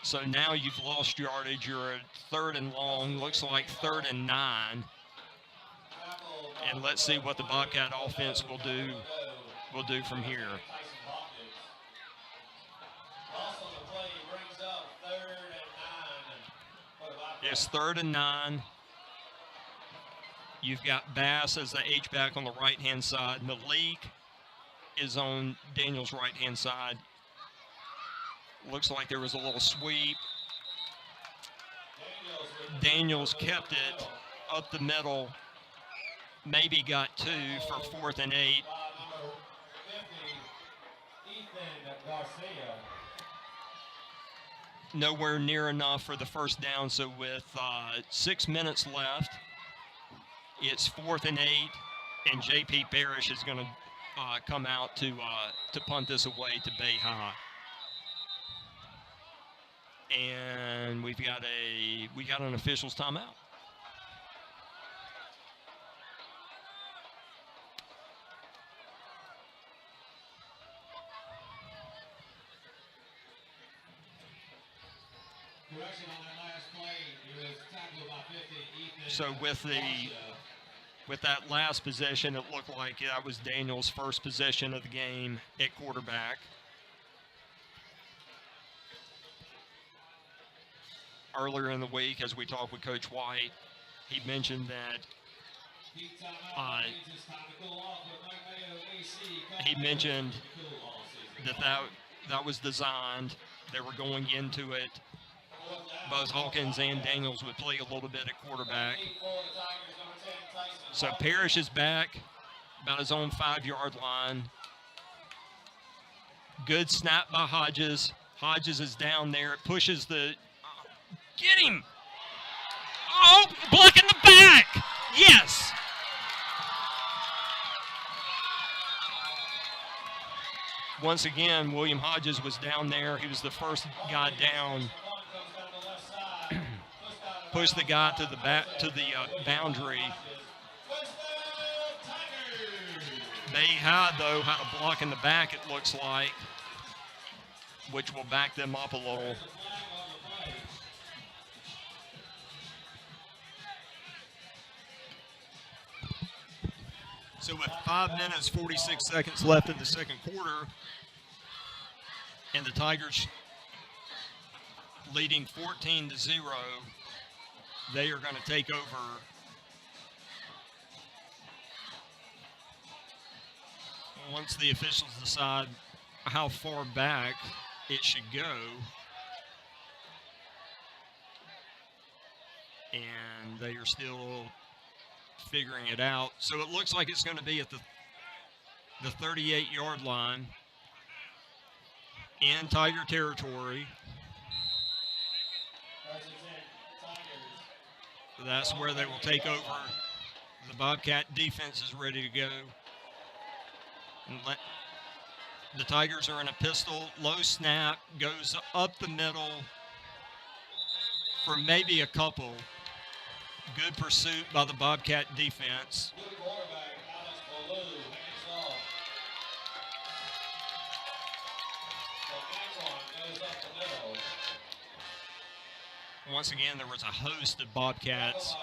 So now you've lost yardage. You're at 3rd and long, looks like 3rd and 9. And let's see what the Bobcat offense will do from here. It's 3rd and 9. You've got Bass as the H-back on the right-hand side. Malik is on Daniels' right-hand side. Looks like there was a little sweep. Daniels kept it up the middle. Maybe got 2 for 4th and 8. Nowhere near enough for the first down. So with 6 minutes left, it's 4th and 8, and J.P. Parrish is going to come out to punt this away to Bay High. And we got an official's timeout. Correction on that last play, he was tackled by 50. Ethan So with that last possession, it looked like that was Daniels' first possession of the game at quarterback. Earlier in the week, as we talked with Coach White, he mentioned that that was designed. They were going into it. Both Hawkins and Daniels would play a little bit at quarterback. So Parrish is back about his own 5-yard line. Good snap by Hodges. Hodges is down there. It pushes the... Get him! Oh, block in the back! Yes! Once again, William Hodges was down there. He was the first guy down. Pushed the guy to the boundary. Bay High, though, had a block in the back, it looks like, which will back them up a little. So with 5 minutes, 46 seconds left in the second quarter, and the Tigers leading 14-0, they are going to take over. Once the officials decide how far back it should go. And they are still figuring it out. So it looks like it's going to be at the 38-yard line in Tiger territory. That's where they will take over. The Bobcat defense is ready to go. And the Tigers are in a pistol. Low snap, goes up the middle for maybe a couple. Good pursuit by the Bobcat defense. Once again, there was a host of Bobcats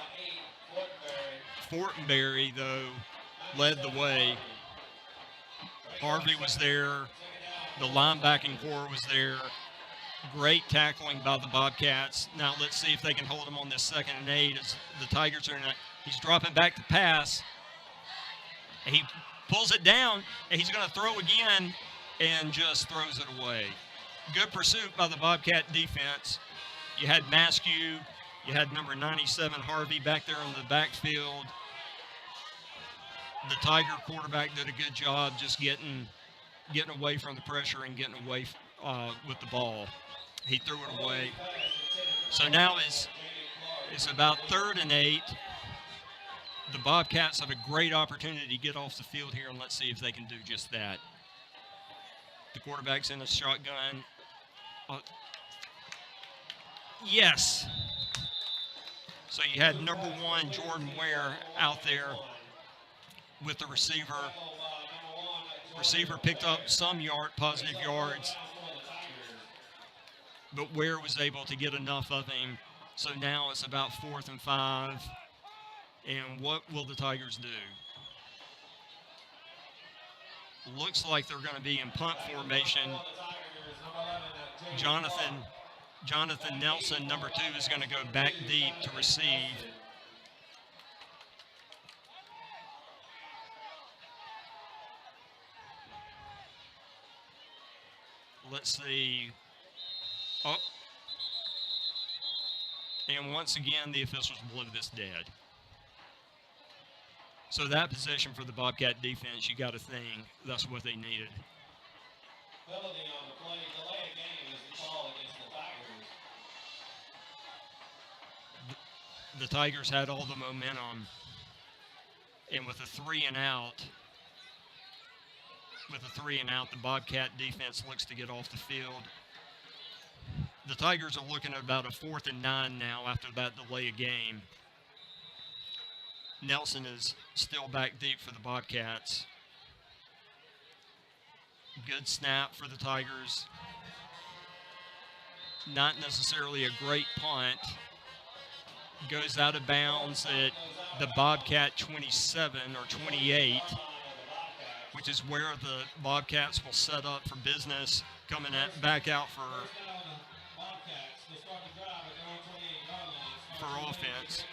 Fortenberry, though, led the way. Harvey was there. The linebacking core was there. Great tackling by the Bobcats. Now let's see if they can hold him on this 2nd and 8 as the Tigers are in a, he's dropping back to pass. He pulls it down, and he's going to throw again and just throws it away. Good pursuit by the Bobcat defense. You had Maskew, you had number 97 Harvey back there in the backfield. The Tiger quarterback did a good job just getting away from the pressure and getting away with the ball. He threw it away. So now it's about 3rd and 8. The Bobcats have a great opportunity to get off the field here, and let's see if they can do just that. The quarterback's in a shotgun. Yes. So you had number 1 Jordan Ware out there with the receiver. Receiver picked up some positive yards, but Ware was able to get enough of him. So now it's about 4th and 5. And what will the Tigers do? Looks like they're going to be in punt formation. Jonathan Nelson, number 2, is going to go back deep to receive. Let's see. Oh. And once again, the officials blew this dead. So that possession for the Bobcat defense, you got to think that's what they needed. Penalty on the play. Delay a game is the call against the Tigers. The Tigers had all the momentum, and with a 3 and out, the Bobcat defense looks to get off the field. The Tigers are looking at about a 4th and 9 now after that delay of game. Nelson is still back deep for the Bobcats. Good snap for the Tigers. Not necessarily a great punt. Goes out of bounds at the Bobcat 27 or 28, which is where the Bobcats will set up for business, coming back out for offense.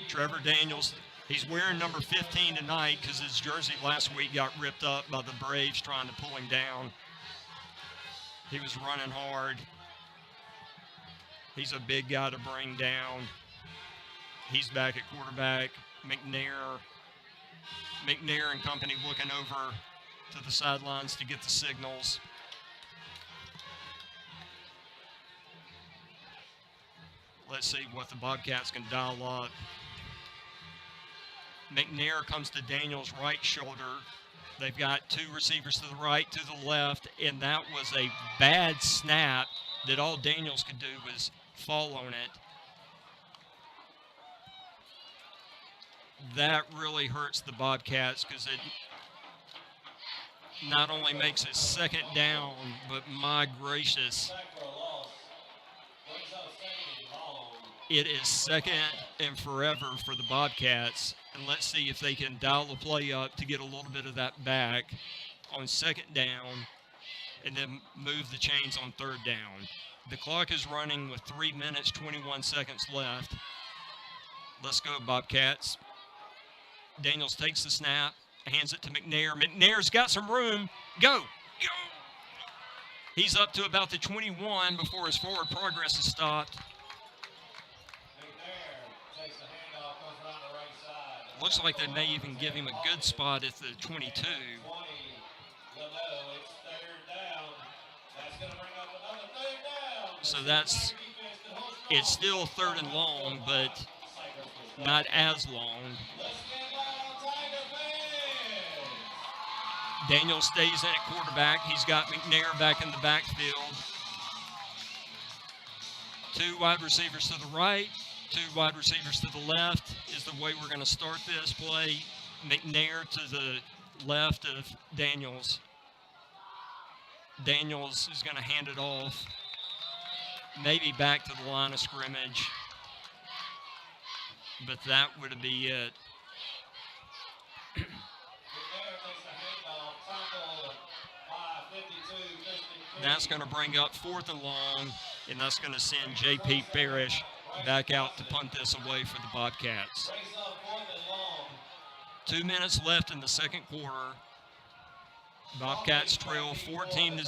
Trevor Daniels, he's wearing number 15 tonight because his jersey last week got ripped up by the Braves trying to pull him down. He was running hard. He's a big guy to bring down. He's back at quarterback. McNair and company looking over to the sidelines to get the signals. Let's see what the Bobcats can dial up. McNair comes to Daniels' right shoulder. They've got 2 receivers to the right, to the left, and that was a bad snap that all Daniels could do was fall on it. That really hurts the Bobcats because it not only makes it 2nd down, but my gracious, it is 2nd and forever for the Bobcats. And let's see if they can dial the play up to get a little bit of that back on 2nd down and then move the chains on 3rd down. The clock is running with 3 minutes, 21 seconds left. Let's go, Bobcats. Daniels takes the snap, hands it to McNair. McNair's got some room. Go, go. He's up to about the 21 before his forward progress is stopped. Looks like they may even give him a good spot at the 22. So it's still 3rd and long, but not as long. Daniel stays in at quarterback. He's got McNair back in the backfield. 2 wide receivers to the right, 2 wide receivers to the left is the way we're going to start this play. McNair to the left of Daniels. Daniels is going to hand it off, maybe back to the line of scrimmage. but that would be it. That's going to bring up 4th and long, and that's going to send J.P. Parrish back out to punt this away for the Bobcats. 2 minutes left in the second quarter. Bobcats trail 14-0.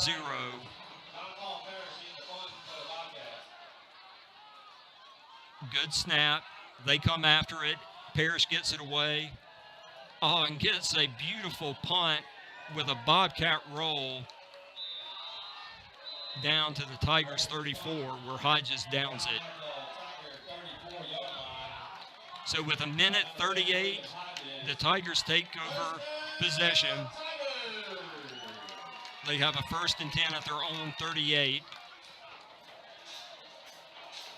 Good snap. They come after it. Parrish gets it away. Oh, and gets a beautiful punt with a Bobcat roll down to the Tigers 34, where Hodges downs it. So with 1:38, the Tigers take over possession. They have a 1st and 10 at their own 38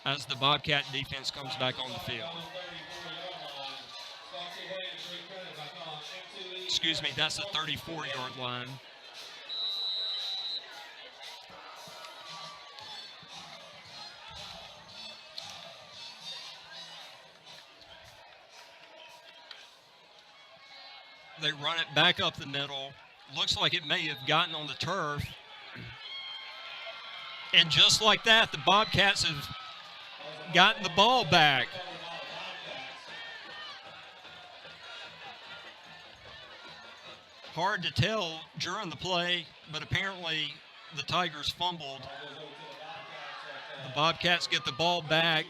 as the Bobcat defense comes back on the field. Excuse me, that's the 34-yard line. They run it back up the middle. Looks like it may have gotten on the turf. And just like that, the Bobcats have gotten the ball back. Hard to tell during the play, but apparently the Tigers fumbled. The Bobcats get the ball back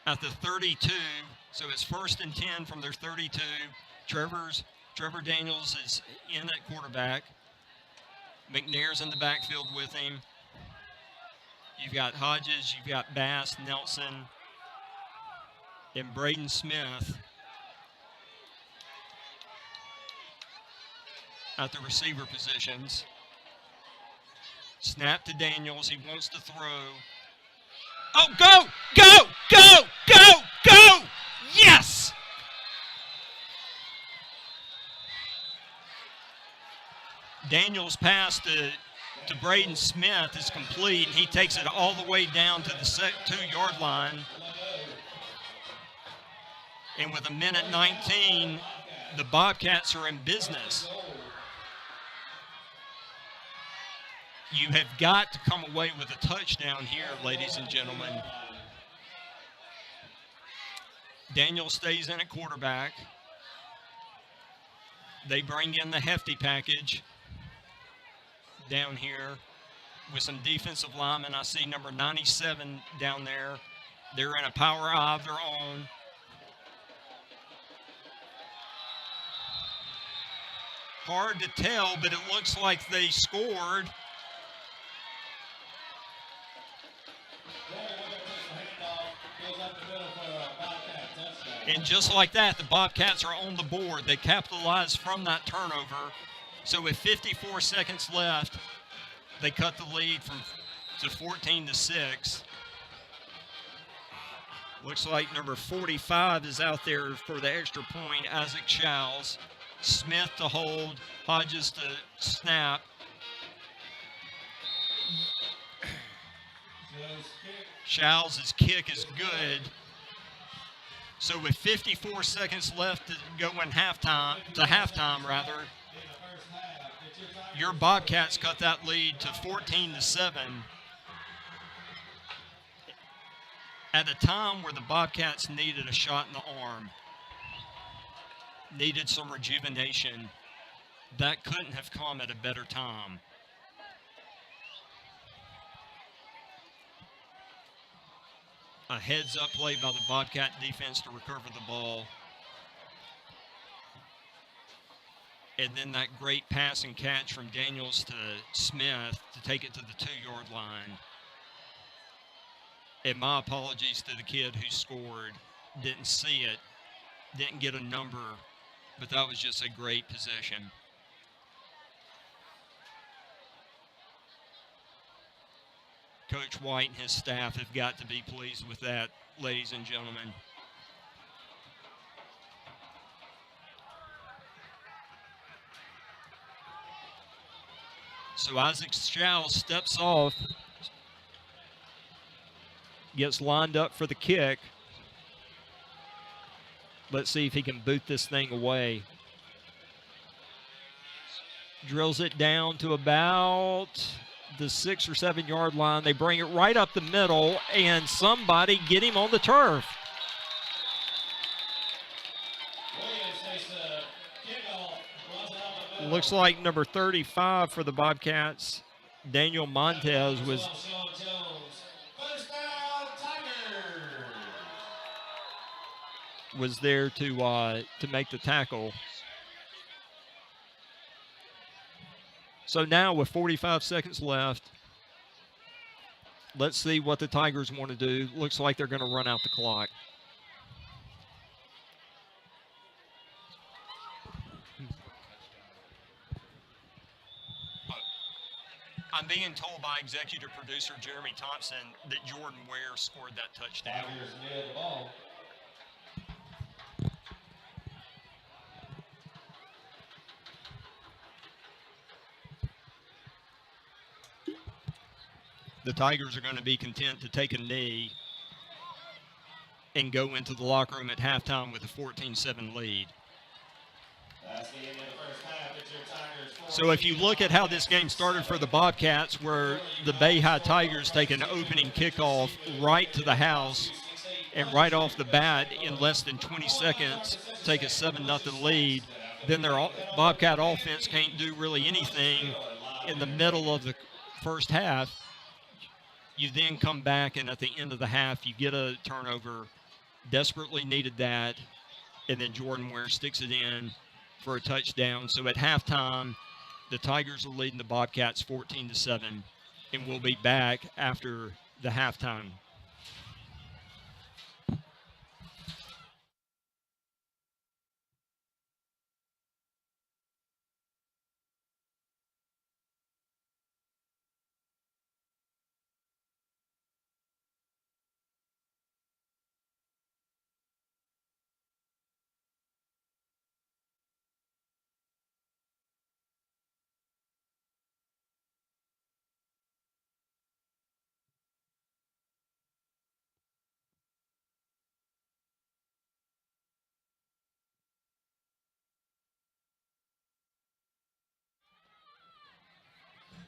at the 32, so it's 1st and 10 from their 32. Trevor Daniels is in at quarterback. McNair's in the backfield with him. You've got Hodges, you've got Bass, Nelson, and Braden Smith at the receiver positions. Snap to Daniels. He wants to throw. Oh, go, go, go, go, go! Yes! Daniels' pass to Braden Smith is complete. He takes it all the way down to the 2-yard line. And with 1:19, the Bobcats are in business. You have got to come away with a touchdown here, ladies and gentlemen. Daniel stays in at quarterback. They bring in the hefty package down here with some defensive linemen. I see number 97 down there. They're in a power eye of their own. Hard to tell, but it looks like they scored. And just like that, the Bobcats are on the board. They capitalized from that turnover. So with 54 seconds left, they cut the lead to 14-6. Looks like number 45 is out there for the extra point, Isaac Showles. Smith to hold, Hodges to snap. Showles' kick is good. So with 54 seconds left to go in halftime, your Bobcats cut that lead to 14-7. At a time where the Bobcats needed a shot in the arm, needed some rejuvenation, that couldn't have come at a better time. A heads-up play by the Bobcat defense to recover the ball. And then that great pass and catch from Daniels to Smith to take it to the 2-yard line. And my apologies to the kid who scored. Didn't see it, didn't get a number, but that was just a great possession. Coach White and his staff have got to be pleased with that, ladies and gentlemen. So Isaac Showles steps off, gets lined up for the kick. Let's see if he can boot this thing away. Drills it down to about the 6 or 7 yard line. They bring it right up the middle, and somebody get him on the turf. Williams takes the kickoff, runs it out the middle. Looks like number 35 for the Bobcats, Daniel Montez, was Sean Jones. First down, Tigers. there to make the tackle. So now with 45 seconds left, let's see what the Tigers want to do. Looks like they're going to run out the clock. I'm being told by executive producer Jeremy Thompson that Jordan Ware scored that touchdown. Tigers near the ball. The Tigers are going to be content to take a knee and go into the locker room at halftime with a 14-7 lead. That's the end of the first half. It's your Tigers. So if you look at how this game started for the Bobcats, where the Bay High Tigers take an opening kickoff right to the house, and right off the bat, in less than 20 seconds, take a 7-0 lead, then their Bobcat offense can't do really anything in the middle of the first half. You then come back, and at the end of the half, you get a turnover. Desperately needed that, and then Jordan Ware sticks it in for a touchdown. So at halftime, the Tigers are leading the Bobcats 14-7, and we'll be back after the halftime.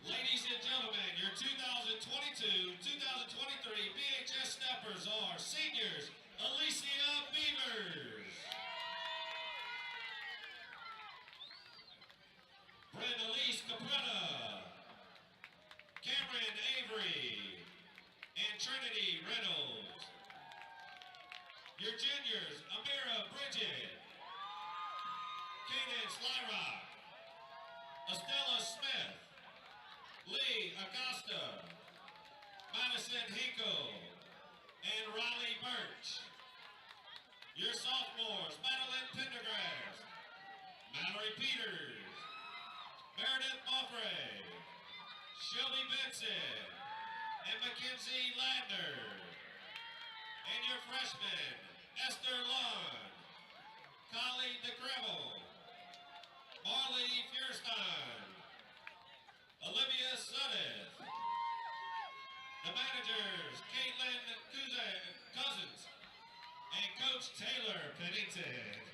Ladies and gentlemen, your 2022-2023 BHS Snappers are seniors Alicia Beavers, Brenda-Lise Capretta, Cameron Avery, and Trinity Reynolds. Your juniors, Amira Bridget, Kaden Slyrock, Estella Smith, Lee Acosta, Madison Hinkle, and Riley Birch. Your sophomores, Madeline Pendergrass, Mallory Peters, Meredith Offray, Shelby Benson, and Mackenzie Ladner. And your freshmen, Esther Lund, Collie DeGrevel, Marley Fierstein, Olivia Suddeth. The managers, Caitlin Cousins, and Coach Taylor Pennington.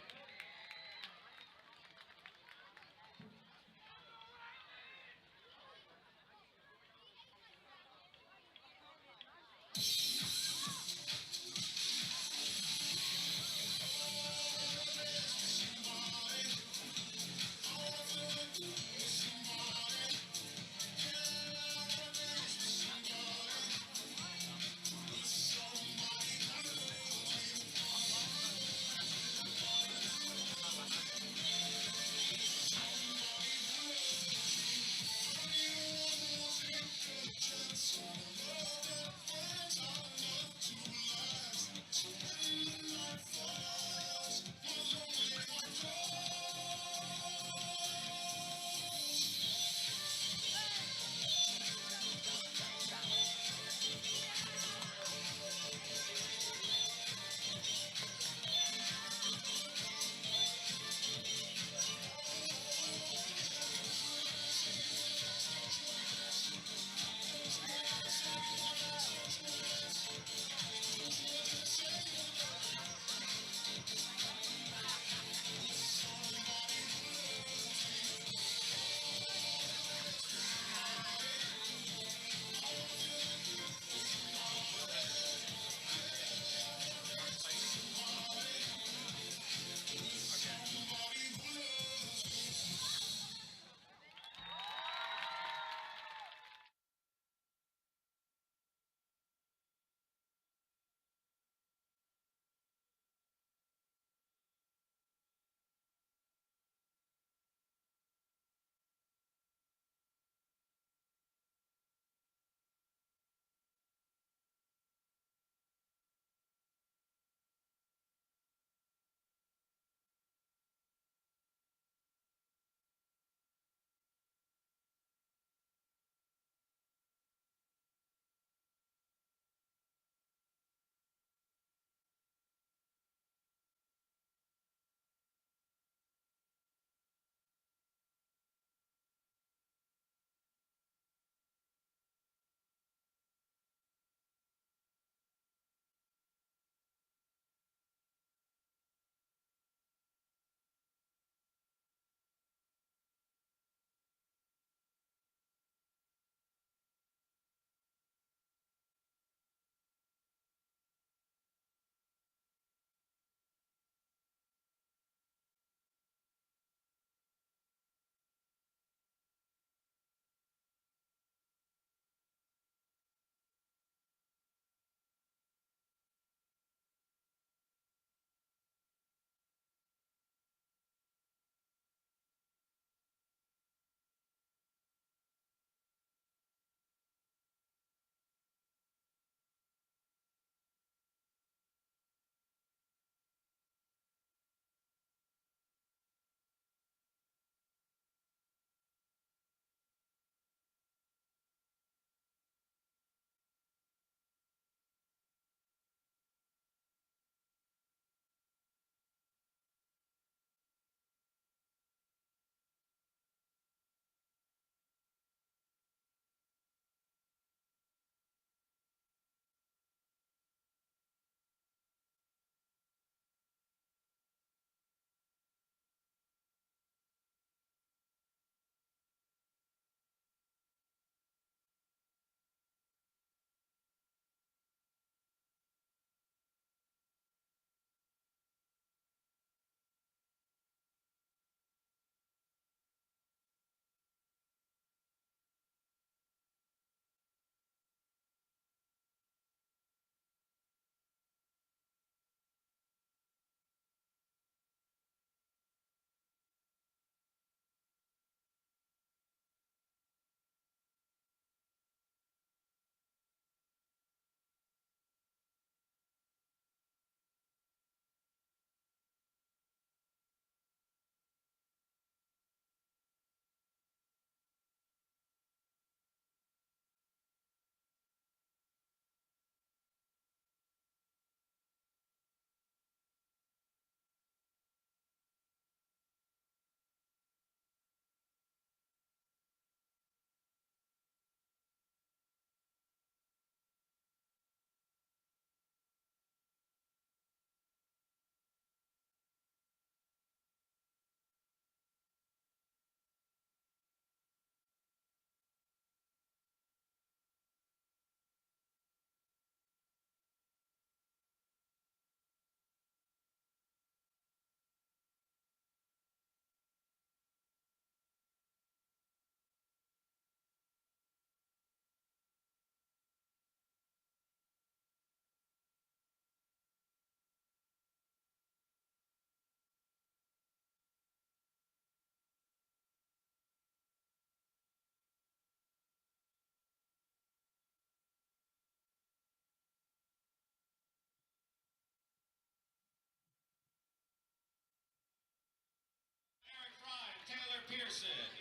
Anderson.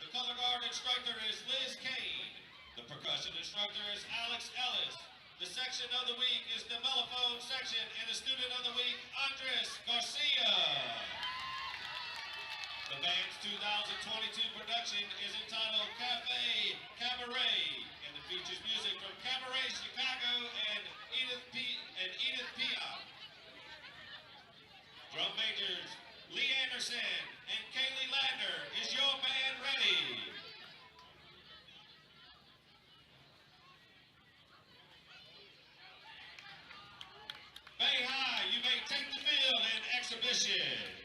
The color guard instructor is Liz Kane. The percussion instructor is Alex Ellis. The section of the week is the mellophone section, and the student of the week, Andres Garcia. The band's 2022 production is entitled Cafe Cabaret, and it features music from Cabaret Chicago and Edith Pia. Drum majors Lee Anderson and Kaylee Lander. Is your band ready? Bay High, you may take the field in exhibition.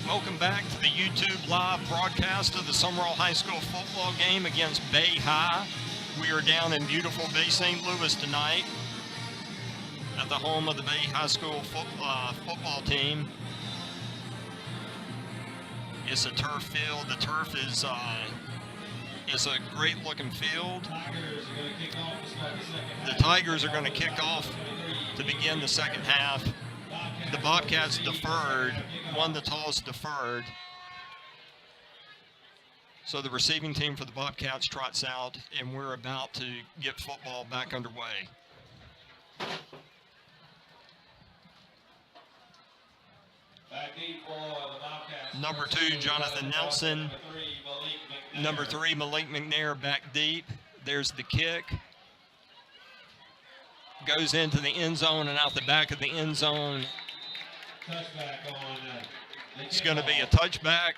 Welcome back to the YouTube live broadcast of the Sumrall High School football game against Bay High. We are down in beautiful Bay St. Louis tonight at the home of the Bay High School football team. It's a turf field. The turf is a great looking field. The Tigers are going to kick off to begin the second half. The Bobcats deferred, won the toss, deferred. So the receiving team for the Bobcats trots out, and we're about to get football back underway. Number 2, Jonathan Nelson. Number 3, Malik McNair back deep. There's the kick. Goes into the end zone and out the back of the end zone. It's going to be a touchback.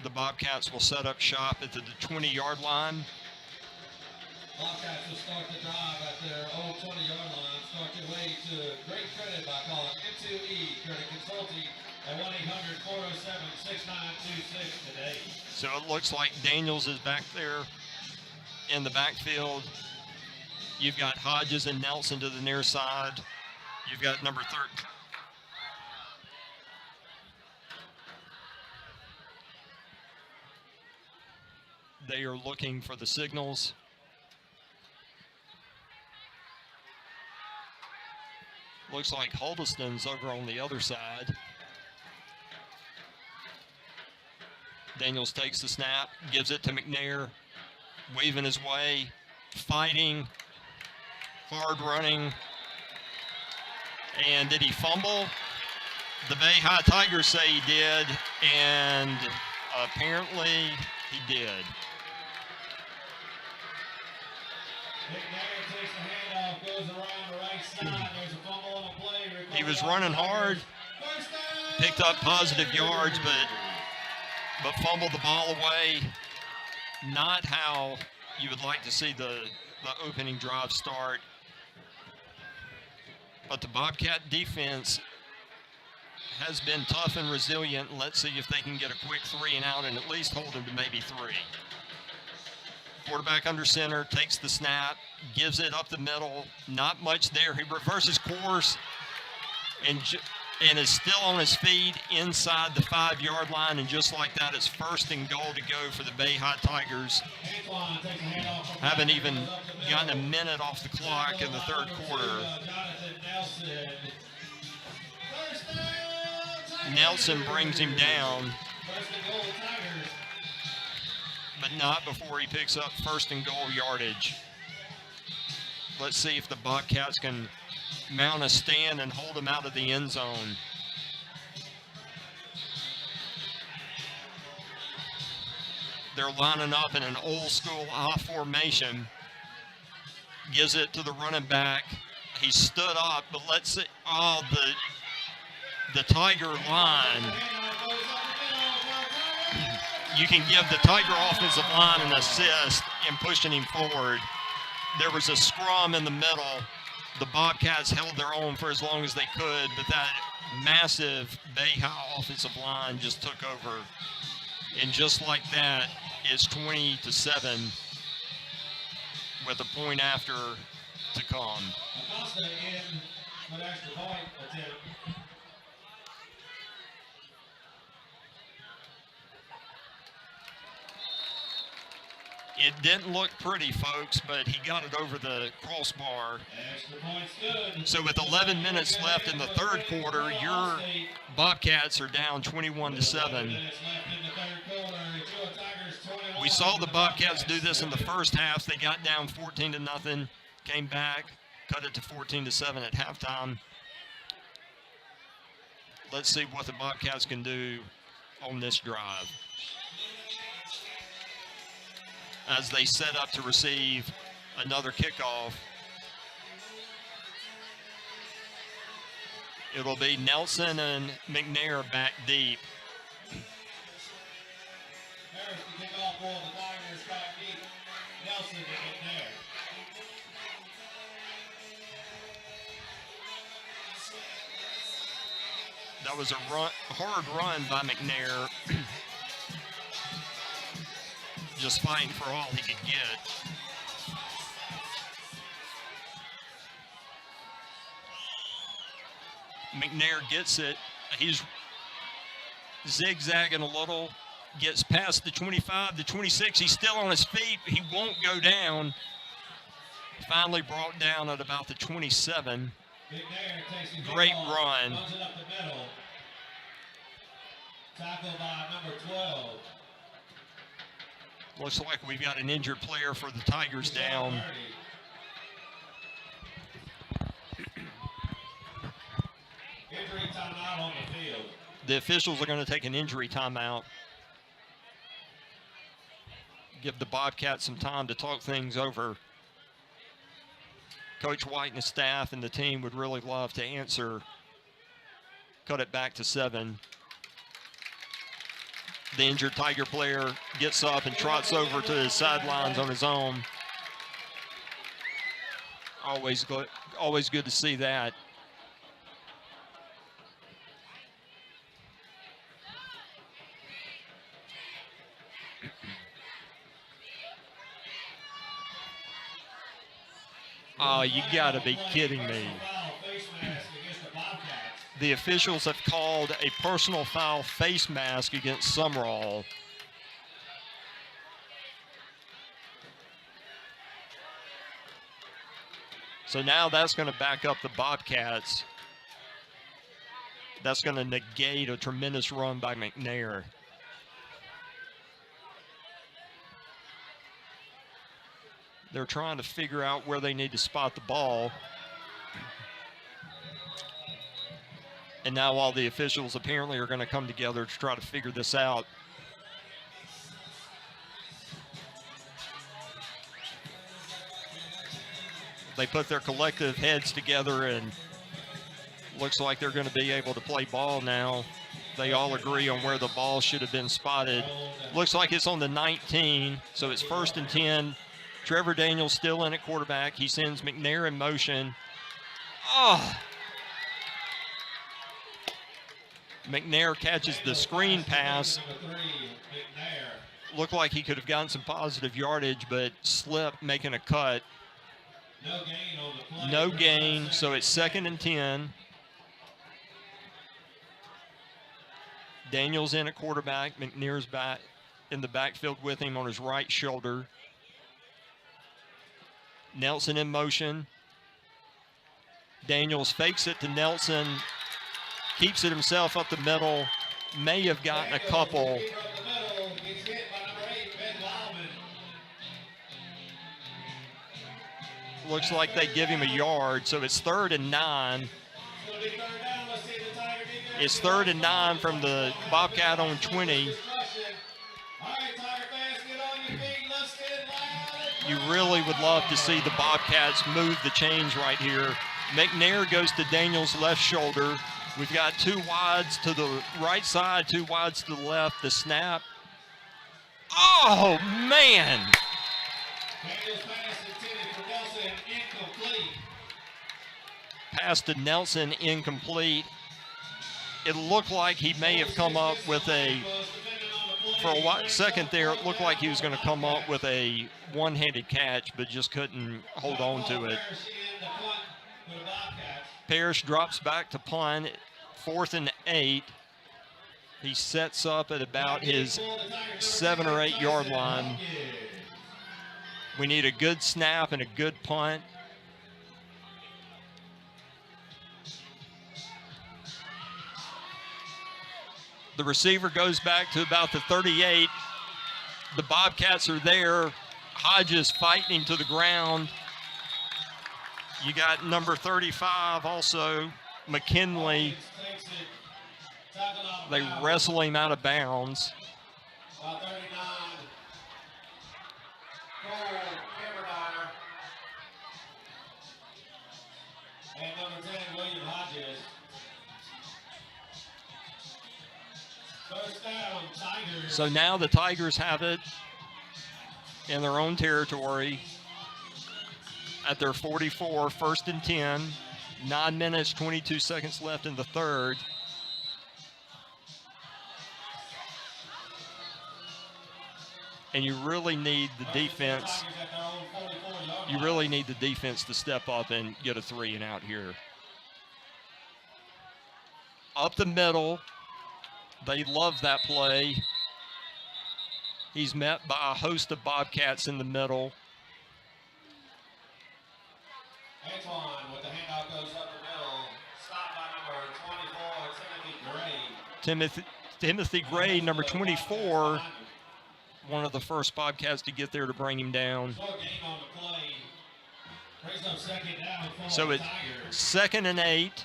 The Bobcats will set up shop at the 20-yard line. Bobcats will start the drive at their own 20-yard line. Start your way to great credit by calling M2E Credit Consulting at 1-800-407-6926 today. So it looks like Daniels is back there in the backfield. You've got Hodges and Nelson to the near side. You've got number 13. They are looking for the signals. Looks like Huddleston's over on the other side. Daniels takes the snap, gives it to McNair, weaving his way, fighting, hard running. And did he fumble? The Bay High Tigers say he did, and apparently he did. McNair takes the handoff, goes around the right side. There's a fumble on the play. He was running hard, picked up positive yards, but fumbled the ball away. Not how you would like to see the opening drive start. But the Bobcat defense has been tough and resilient. Let's see if they can get a quick 3 and out and at least hold them to maybe 3. Quarterback under center, takes the snap, gives it up the middle. Not much there. He reverses course and is still on his feet inside the 5-yard line. And just like that, it's 1st and goal to go for the Bay High Tigers. Haven't even gotten a minute off the clock in the 3rd quarter. Nelson brings him down, but not before he picks up 1st and goal yardage. Let's see if the Bobcats can mount a stand and hold him out of the end zone. They're lining up in an old school I formation. Gives it to the running back. He stood up, but let's see. Oh, the Tiger line. You can give the Tiger offensive line an assist in pushing him forward. There was a scrum in the middle. The Bobcats held their own for as long as they could, but that massive Bay High offensive line just took over. And just like that, it's 20-7 with a point after to come. Acosta in for the extra point attempt. It didn't look pretty, folks, but he got it over the crossbar. Extra point's good. So with 11 minutes left in the 3rd quarter, your Bobcats are down 21-7. We saw the Bobcats do this in the first half. They got down 14-0, came back, cut it to 14-7 at halftime. Let's see what the Bobcats can do on this drive as they set up to receive another kickoff. It'll be Nelson and McNair back deep. Harris to kick off for the Tigers back deep. Nelson to McNair. That was a hard run by McNair. Just fighting for all he could get. McNair gets it. He's zigzagging a little. Gets past the 25, the 26. He's still on his feet. He won't go down. Finally brought down at about the 27. Great run. Runs it up the middle. Tackle by number 12. Looks like we've got an injured player for the Tigers down. Injury timeout on the field. The officials are going to take an injury timeout. Give the Bobcats some time to talk things over. Coach White and the staff and the team would really love to answer. Cut it back to 7. The injured Tiger player gets up and trots over to his sidelines on his own. Always good to see that. Oh, you gotta be kidding me. The officials have called a personal foul face mask against Sumrall. So now that's going to back up the Bobcats. That's going to negate a tremendous run by McNair. They're trying to figure out where they need to spot the ball. And now all the officials apparently are going to come together to try to figure this out. They put their collective heads together and looks like they're going to be able to play ball now. They all agree on where the ball should have been spotted. Looks like it's on the 19, so it's 1st and 10. Trevor Daniels still in at quarterback. He sends McNair in motion. Oh! McNair catches the screen pass. Looked like he could have gotten some positive yardage, but slipped making a cut. No gain, so it's 2nd and 10. Daniels in at quarterback. McNair's back in the backfield with him on his right shoulder. Nelson in motion. Daniels fakes it to Nelson. Keeps it himself up the middle. May have gotten a couple. Looks like they give him a yard, so it's 3rd and 9. It's 3rd and 9 from the Bobcat on 20. You really would love to see the Bobcats move the chains right here. McNair goes to Daniels' left shoulder. We've got 2 wides to the right side, 2 wides to the left. The snap. Oh, man! Pass to Nelson, incomplete. It looked like he may have come up with a, for a second there, it looked like he was going to come up with a one-handed catch, but just couldn't hold on to it. Parrish drops back to punt, 4th and 8. He sets up at about his 7 or 8 yard line. We need a good snap and a good punt. The receiver goes back to about the 38. The Bobcats are there. Hodges fighting him to the ground. You got number 35 also, McKinley. They wrestle him out of bounds. And number 10, William Hodges. First down, Tigers. So now the Tigers have it in their own territory at their 44, 1st and 10. 9 minutes, 22 seconds left in the third. and you really need the defense. You really need the defense to step up and get a 3 and out here. Up the middle. They love that play. He's met by a host of Bobcats in the middle. Antoine with the handoff goes up the middle. Stopped by number 24, Timothy Gray, number 24, one of the first Bobcats to get there to bring him down. So it's 2nd and 8.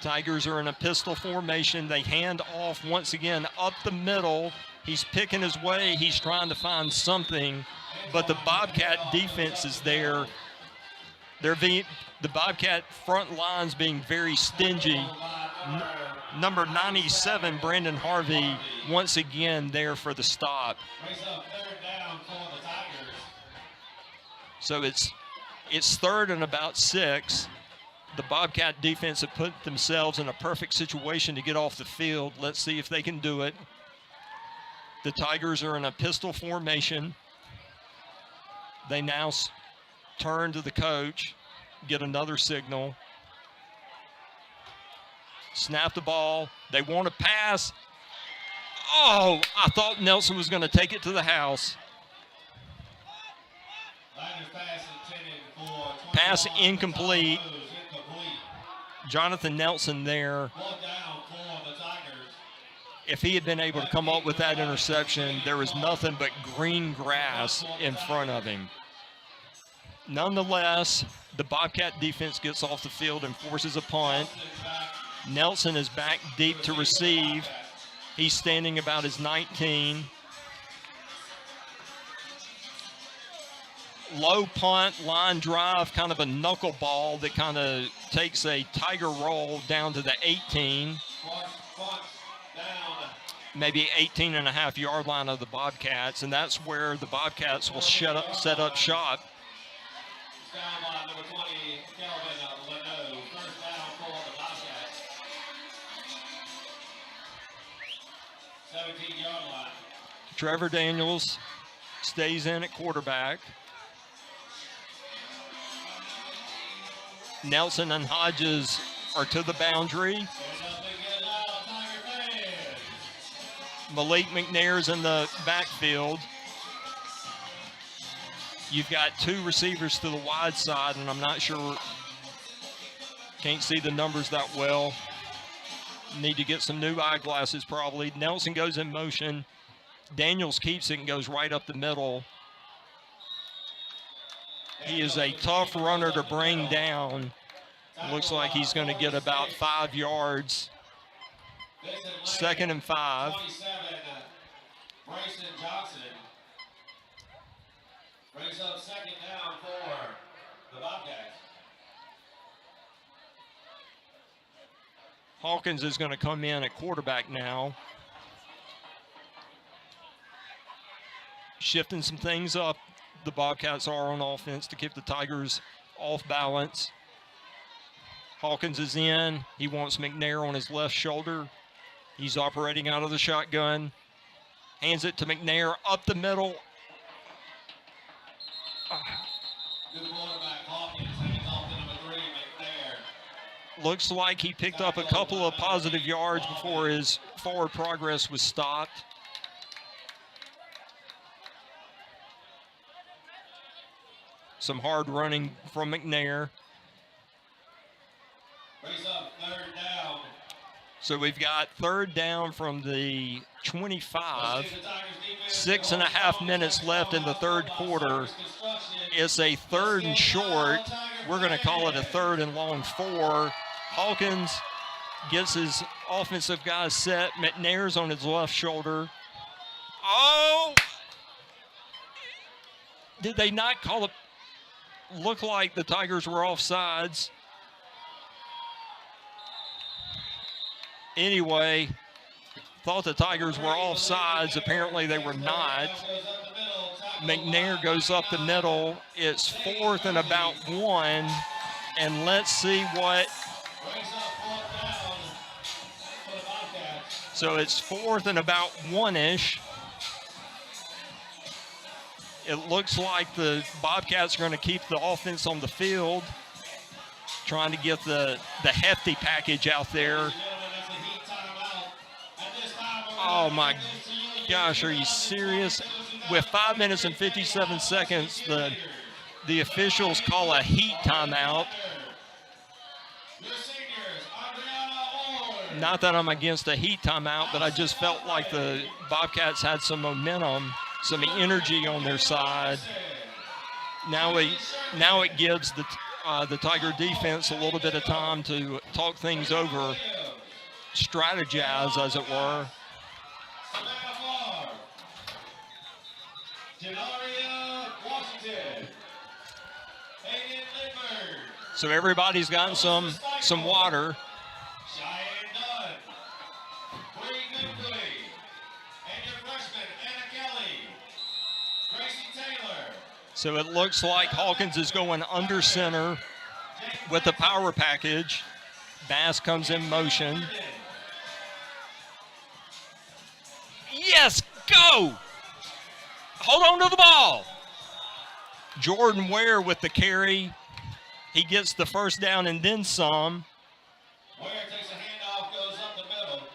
Tigers are in a pistol formation. They hand off once again up the middle. He's picking his way. He's trying to find something, but the Bobcat defense is there. The Bobcat front line's being very stingy. Number 97, Brandon Harvey, once again there for the stop. So it's 3rd and about 6. The Bobcat defense have put themselves in a perfect situation to get off the field. Let's see if they can do it. The Tigers are in a pistol formation. They now turn to the coach, get another signal. Snap the ball. They want to pass. Oh, I thought Nelson was going to take it to the house. Pass incomplete. Jonathan Nelson there. If he had been able to come up with that interception, there was nothing but green grass in front of him. Nonetheless, the Bobcat defense gets off the field and forces a punt. Nelson is back deep to receive. He's standing about his 19. Low punt, line drive, kind of a knuckleball that kind of takes a Tiger roll down to the 18. Maybe 18.5-yard line of the Bobcats, and that's where the Bobcats will set up shop. Trevor Daniels stays in at quarterback. Nelson and Hodges are to the boundary. Malik McNair's in the backfield. You've got 2 receivers to the wide side, and I'm not sure, can't see the numbers that well. Need to get some new eyeglasses probably. Nelson goes in motion. Daniels keeps it and goes right up the middle. He is a tough runner to bring down. Looks like he's going to get about 5 yards. 2nd and 5. Bryson Johnson brings up 2nd down for the Bobcats. Hawkins is going to come in at quarterback now. Shifting some things up, the Bobcats are on offense to keep the Tigers off balance. Hawkins is in. He wants McNair on his left shoulder. He's operating out of the shotgun. Hands it to McNair up the middle. Good quarterback Hawkins hands off to number 3, McNair. Looks like he picked up a couple of positive yards before his forward progress was stopped. Some hard running from McNair. Brings up 3rd down. So we've got 3rd down from the 25. 6.5 minutes left in the 3rd quarter. It's a 3rd and short. We're going to call it a 3rd and long 4. Hawkins gets his offensive guys set. McNair's on his left shoulder. Oh! Did they not call it? Looked like the Tigers were offsides. Anyway, thought the Tigers were offsides. Apparently they were not. McNair goes up the middle. It's 4th and about 1. And let's see what. So it's 4th and about 1-ish. It looks like the Bobcats are going to keep the offense on the field, trying to get the hefty package out there. Oh my gosh, are you serious? With 5 minutes and 57 seconds, the officials call a heat timeout. Not that I'm against a heat timeout, but I just felt like the Bobcats had some momentum, some energy on their side. Now it gives the Tiger defense a little bit of time to talk things over, strategize, as it were. So everybody's gotten some water. So it looks like Hawkins is going under center with the power package. Bass comes in motion. Yes, go! Hold on to the ball. Jordan Ware with the carry. He gets the first down and then some. Ware takes a handoff, goes up the middle.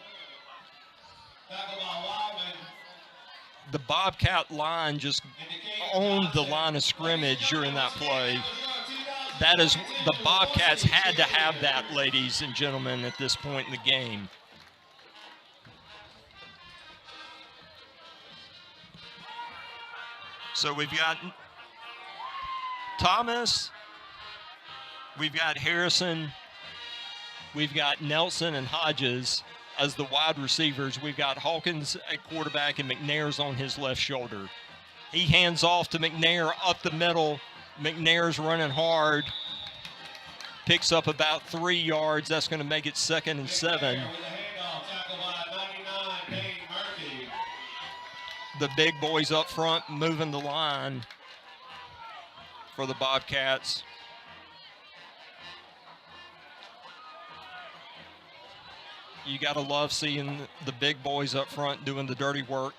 Tackled by Wyman. The Bobcat line just owned the line of scrimmage during that play. That is, the Bobcats had to have that, ladies and gentlemen, at this point in the game. So we've got Thomas, we've got Harrison, we've got Nelson and Hodges as the wide receivers. We've got Hawkins at quarterback and McNair's on his left shoulder. He hands off to McNair up the middle. McNair's running hard. Picks up about 3 yards. That's going to make it 2nd and 7. The big boys up front moving the line for the Bobcats. You got to love seeing the big boys up front doing the dirty work.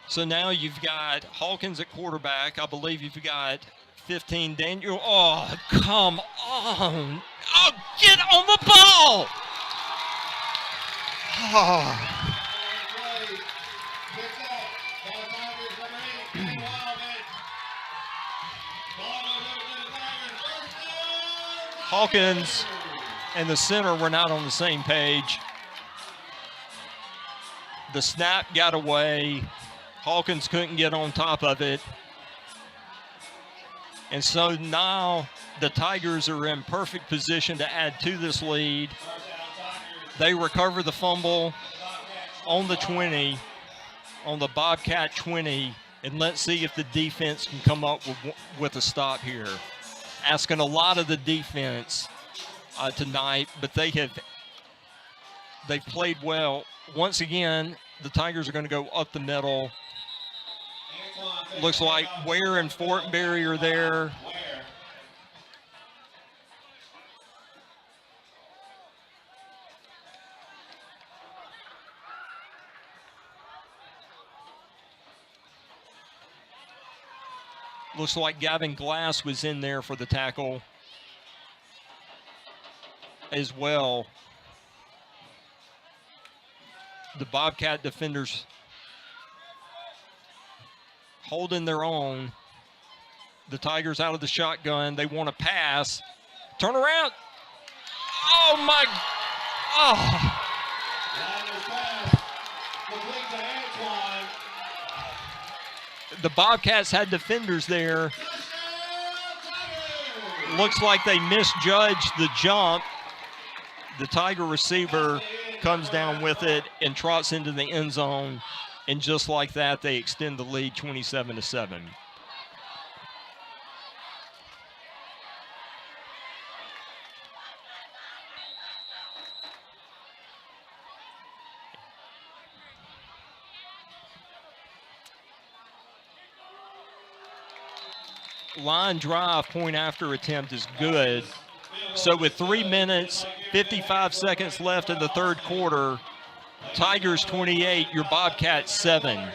So now you've got Hawkins at quarterback. I believe you've got 15 Daniel. Oh, come on. Oh, get on the ball. Oh. Hawkins and the center were not on the same page. The snap got away. Hawkins couldn't get on top of it. And so now the Tigers are in perfect position to add to this lead. They recover the fumble on the 20, on the Bobcat 20, and let's see if the defense can come up with a stop here. Asking a lot of the defense tonight, but they've played well. Once again, the Tigers are going to go up the middle. Looks like Ware and Fortenberry are there. Looks like Gavin Glass was in there for the tackle as well. The Bobcat defenders holding their own. The Tigers out of the shotgun. They want to pass. Turn around. Oh, my. Oh. The Bobcats had defenders there. Looks like they misjudged the jump. The Tiger receiver comes down with it and trots into the end zone. And just like that, they extend the lead 27-7. Line drive point after attempt is good. So with 3 minutes, 55 seconds left in the third quarter, Tigers 28, your Bobcats 7.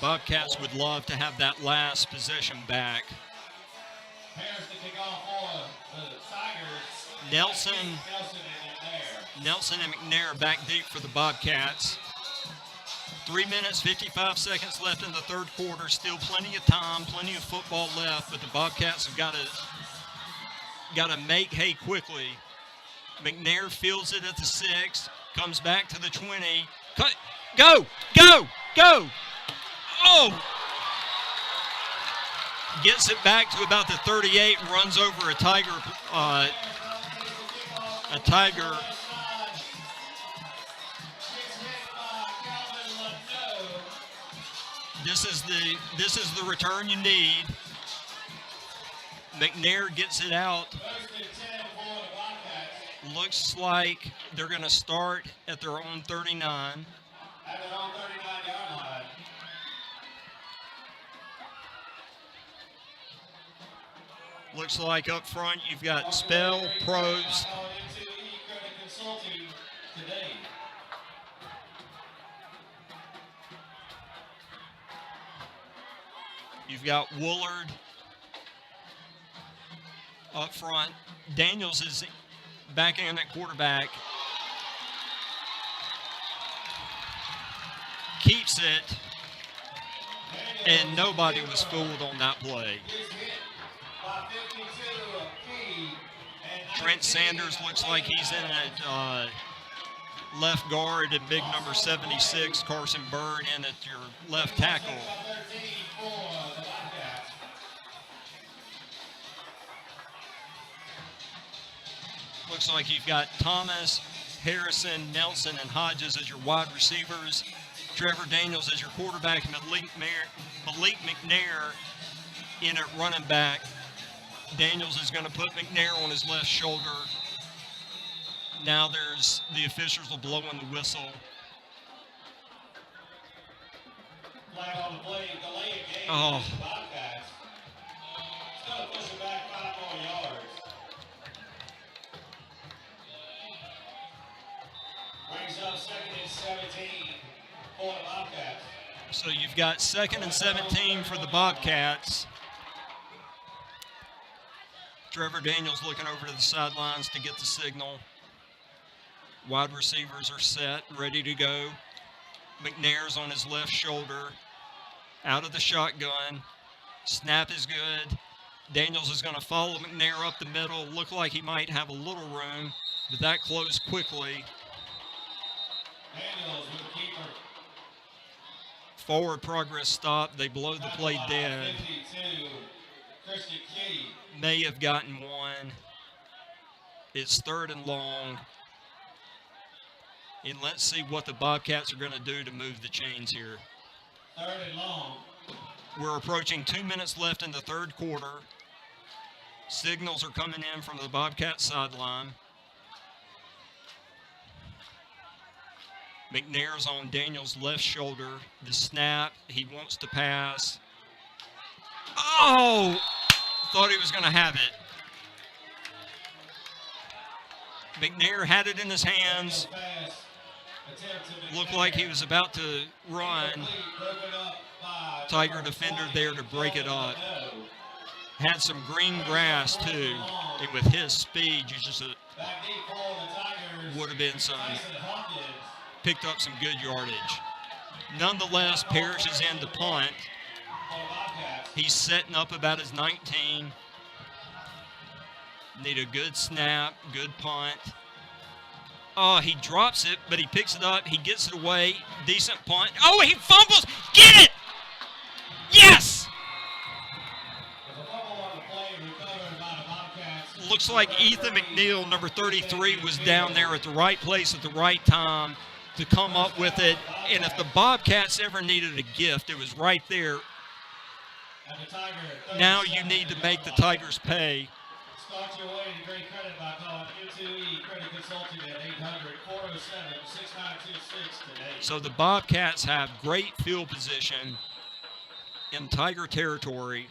Bobcats would love to have that last possession back. Harris to kick off for the Tigers. Nelson and McNair back deep for the Bobcats. 3 minutes, 55 seconds left in the third quarter. Still plenty of time, plenty of football left, but the Bobcats have got to make hay quickly. McNair fields it at the 6, comes back to the 20. Go! Oh! Gets it back to about the 38, runs over a Tiger. This is the return you need. McNair gets it out. Looks like they're going to start at their own 39. At their own 39-yard line. Looks like up front you've got Spell, Probst. You've got Woolard up front. Daniels is back in at quarterback. Keeps it, and nobody was fooled on that play. Trent Sanders looks like he's in at left guard, and big number 76, Carson Byrne, in at your left tackle. Looks like you've got Thomas, Harrison, Nelson, and Hodges as your wide receivers. Trevor Daniels as your quarterback, and Malik McNair in at running back. Daniels is going to put McNair on his left shoulder. Now the officials will blow in the whistle. Flag on the play, delay a game. Oh. Bobcats. It's going to push it back 5 more yards. Brings up 2nd and 17 for the Bobcats. So you've got 2nd and 17 for the Bobcats. Trevor Daniels looking over to the sidelines to get the signal. Wide receivers are set, ready to go. McNair's on his left shoulder, out of the shotgun. Snap is good. Daniels is going to follow McNair up the middle. Look like he might have a little room, but that closed quickly. Daniels with the keeper. Forward progress stopped. They blow the play dead. 52, Christian Key. May have gotten one. It's 3rd and long. And let's see what the Bobcats are going to do to move the chains here. 3rd and long. We're approaching 2 minutes left in the third quarter. Signals are coming in from the Bobcat sideline. McNair's on Daniels' left shoulder. The snap, he wants to pass. Oh! Thought he was going to have it. McNair had it in his hands. Looked like he was about to run. Tiger defender there to break it up. Had some green grass too. And with his speed, you just would have been picked up some good yardage. Nonetheless, Parrish is in to punt. He's setting up about his 19. Need a good snap, good punt. Oh, he drops it, but he picks it up. He gets it away. Decent punt. Oh, he fumbles. Get it! Yes! Looks like Ethan McNeil, number 33, was down there at the right place at the right time to come up with it. And if the Bobcats ever needed a gift, it was right there. Now you need to make the Tigers pay. Start your way to great credit by calling M2E Credit Consulting at 800-407-6926 today. So the Bobcats have great field position in Tiger territory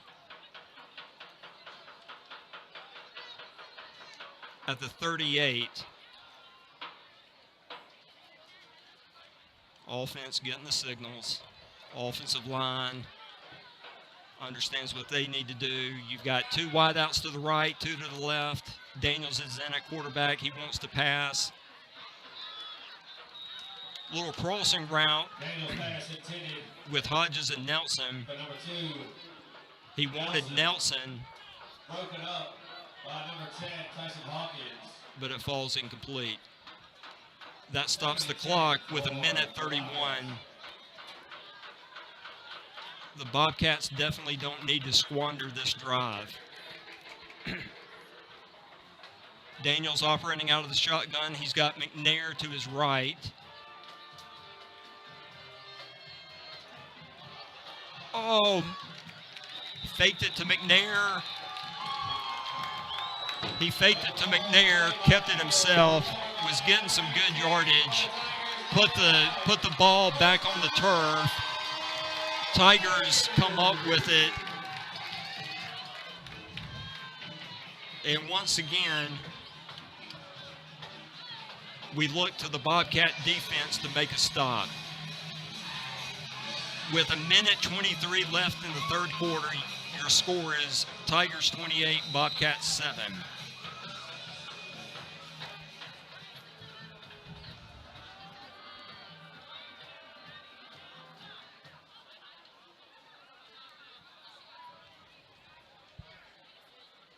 at the 38. Offense getting the signals. Offensive line understands what they need to do. You've got 2 wideouts to the right, 2 to the left. Daniels is in at quarterback. He wants to pass. Little crossing route with Hodges and Nelson. He wanted Nelson, Broken up by number 10, Tyson Hawkins. but it falls incomplete. That stops the clock with 1:31. The Bobcats definitely don't need to squander this drive. Daniels operating out of the shotgun. He's got McNair to his right. Oh, faked it to McNair. He faked it to McNair, kept it himself, was getting some good yardage, put the ball back on the turf. Tigers come up with it. And once again, we look to the Bobcat defense to make a stop. With 1:23 left in the third quarter, your score is Tigers 28, Bobcats 7.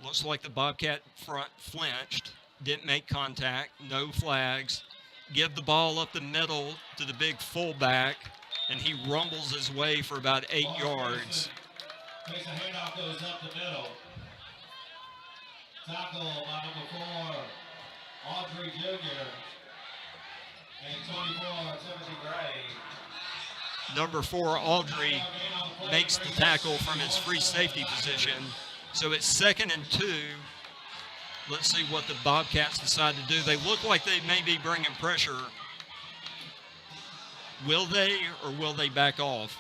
Looks like the Bobcat front flinched, didn't make contact, no flags. Give the ball up the middle to the big fullback, and he rumbles his way for about 8 yards. Takes a handoff, goes up the middle. Tackle by number 4, Audrey Jr. And 24, Timothy Gray. Number 4, Audrey, makes the tackle from his free safety position. So it's 2nd and 2. Let's see what the Bobcats decide to do. They look like they may be bringing pressure. Will they, or will they back off?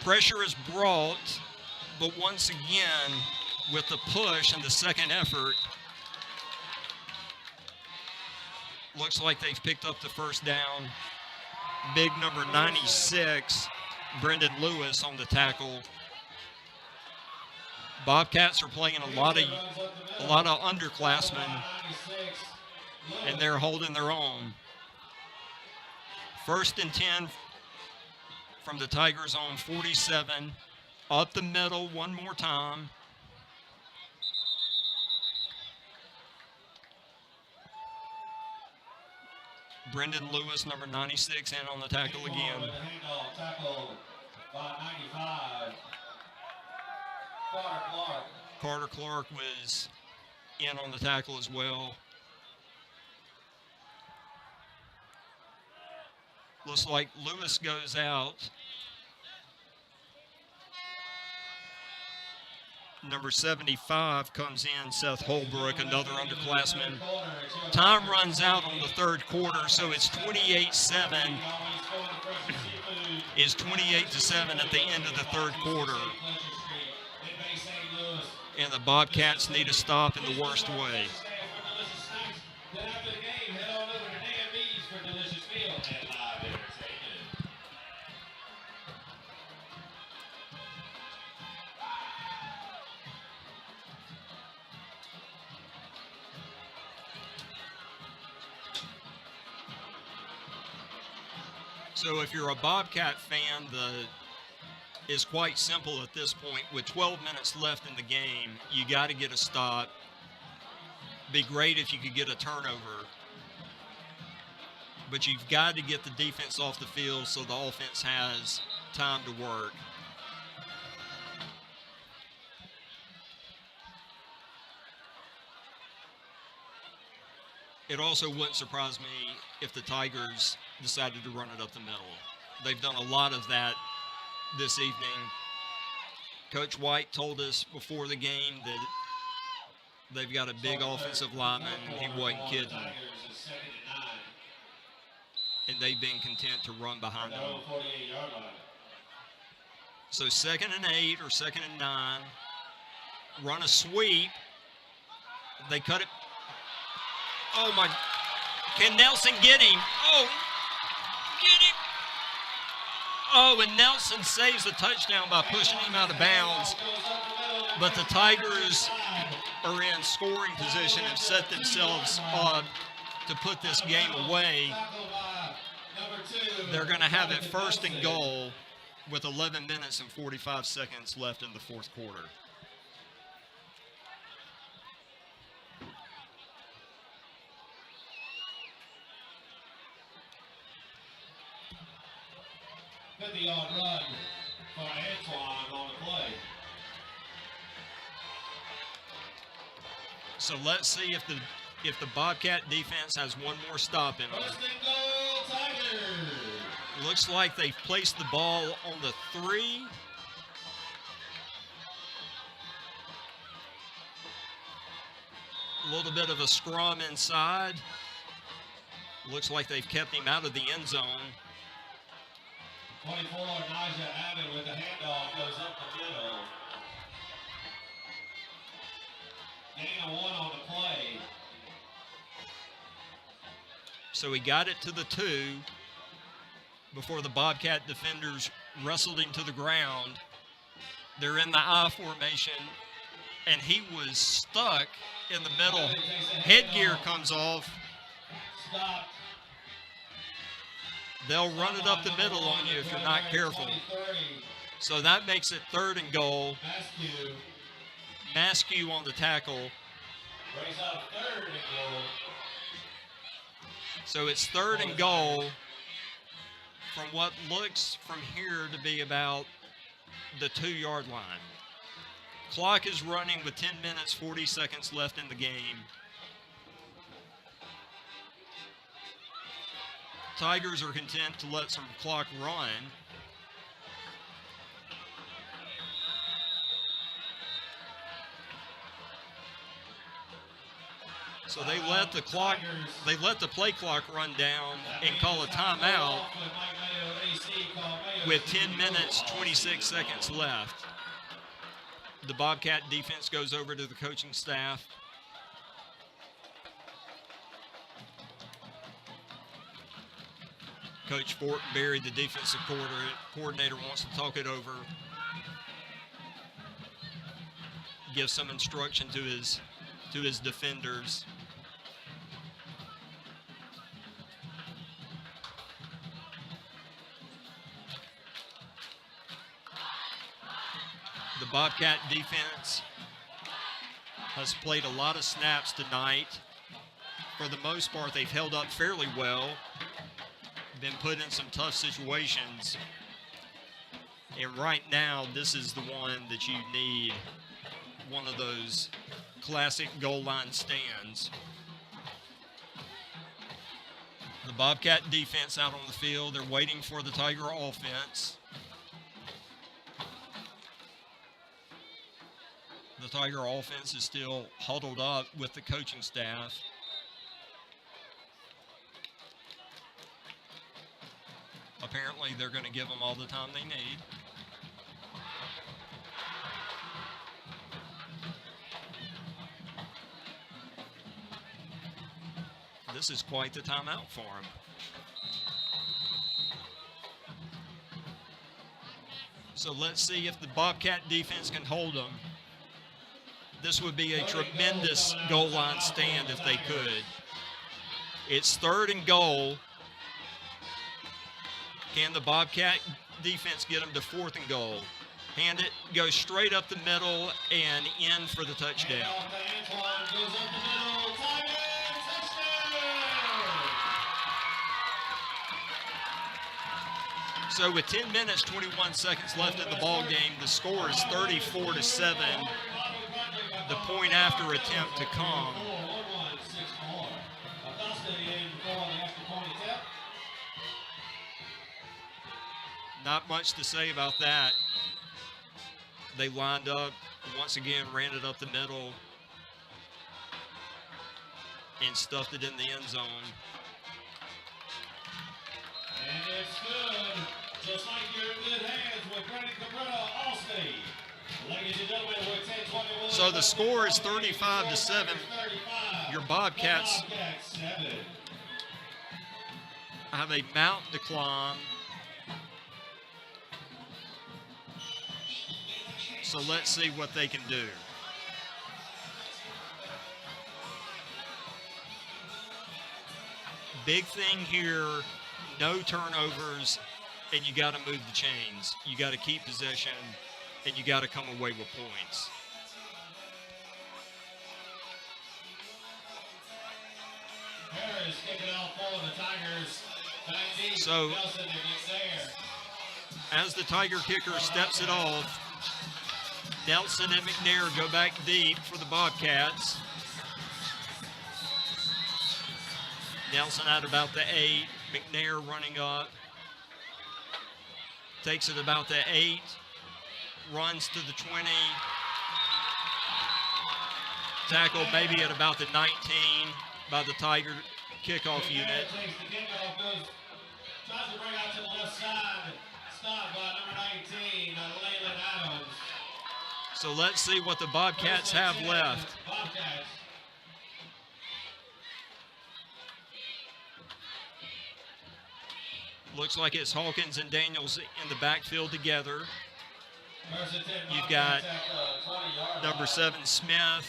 Pressure is brought, but once again, with the push and the second effort, looks like they've picked up the first down. Big number 96, Brendan Lewis on the tackle. Bobcats are playing a lot of underclassmen, and they're holding their own. 1st and 10 from the Tigers on 47. Up the middle one more time. Brendan Lewis, number 96, in on the tackle again. Tackled by 95. Carter Clark was in on the tackle as well. Looks like Lewis goes out. Number 75 comes in, Seth Holbrook, another underclassman. Time runs out on the third quarter, so it's 28-7. It's 28-7 at the end of the third quarter. And the Bobcats need to stop in the worst way. So if you're a Bobcat fan, it's quite simple at this point. With 12 minutes left in the game, you got to get a stop. Be great if you could get a turnover. But you've got to get the defense off the field so the offense has time to work. It also wouldn't surprise me if the Tigers decided to run it up the middle. They've done a lot of that this evening. Coach White told us before the game that they've got a big offensive lineman. He wasn't kidding. And they've been content to run behind them. So 2nd and 8 or 2nd and 9. Run a sweep. They cut it. Oh my, can Nelson get him? Oh, get him. Oh, and Nelson saves a touchdown by pushing him out of bounds. But the Tigers are in scoring position and set themselves up to put this game away. They're going to have it first and goal with 11 minutes and 45 seconds left in the fourth quarter. The run for Antoine on the play. So let's see if the Bobcat defense has one more stop in them. First and goal, Tigers. Looks like they've placed the ball on the 3. A little bit of a scrum inside. Looks like they've kept him out of the end zone. 24, Nigel Abbott with the handoff goes up the middle. Gain of 1 on the play. So he got it to the 2 before the Bobcat defenders wrestled him to the ground. They're in the I formation, and he was stuck in the middle. Headgear comes off. Stop. They'll run it up the middle on you if you're not careful. So that makes it 3rd and goal. Maskew on the tackle. Brings up 3rd and goal. So it's 3rd and goal from what looks from here to be about the 2-yard line. Clock is running with 10 minutes, 40 seconds left in the game. Tigers are content to let some clock run. So they let the play clock run down and call a timeout with 10 minutes, 26 seconds left. The Bobcat defense goes over to the coaching staff. Coach Fortenberry, the defensive coordinator, wants to talk it over, give some instruction to his defenders. The Bobcat defense has played a lot of snaps tonight. For the most part, they've held up fairly well. Been put in some tough situations, and right now this is the one that you need, one of those classic goal line stands. The Bobcat defense out on the field, they're waiting for the Tiger offense. The Tiger offense is still huddled up with the coaching staff. Apparently, they're going to give them all the time they need. This is quite the timeout for them. So let's see if the Bobcat defense can hold them. This would be a tremendous goal line stand if they could. It's 3rd and goal. Can the Bobcat defense get them to 4th and goal? Hand it, go straight up the middle and in for the touchdown. So with 10 minutes, 21 seconds left in the ball game, the score is 34-7. The point after attempt to come. Not much to say about that. They lined up, once again, ran it up the middle, and stuffed it in the end zone. And it's good. Just like you're in good hands with Brandon Cabrera, Allstate. Ladies and gentlemen, we're 10-21. So the score is 35-7. Your Bobcats have a mountain to climb. So let's see what they can do. Big thing here, no turnovers, and you got to move the chains. You got to keep possession, and you got to come away with points. Harris kicking off for the Tigers. Back deep. So, Nelson and McNair. as the Tiger kicker steps it off, Nelson and McNair go back deep for the Bobcats. Nelson at about the 8, McNair running up. Takes it about the 8, runs to the 20. Tackle maybe at about the 19 by the Tiger kickoff unit. Takes the kickoff, tries to bring out to the left side. Stopped by number 19, Leyland Adams. So let's see what the Bobcats have left. Bobcats. Looks like it's Hawkins and Daniels in the backfield together. First and 10, You've got Bobcats at the 20-yard number line. 7 Smith,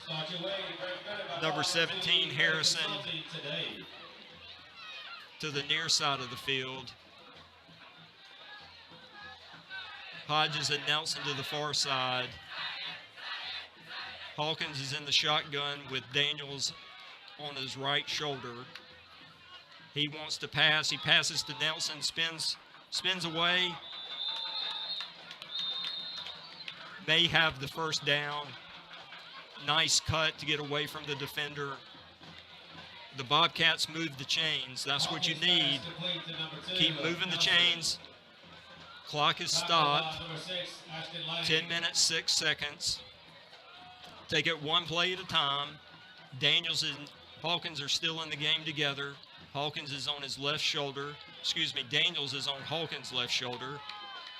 Start your way, very good about number all 17 the Harrison consulting today. to the near side of the field. Hodges and Nelson to the far side. Hawkins is in the shotgun with Daniels on his right shoulder. He wants to pass. He passes to Nelson, spins away. May have the first down. Nice cut to get away from the defender. The Bobcats move the chains. That's what you need. Keep moving the chains. Clock is stopped. 10 minutes, 6 seconds. Take it one play at a time. Daniels and Hawkins are still in the game together. Hawkins is on his left shoulder. Daniels is on Hawkins' left shoulder.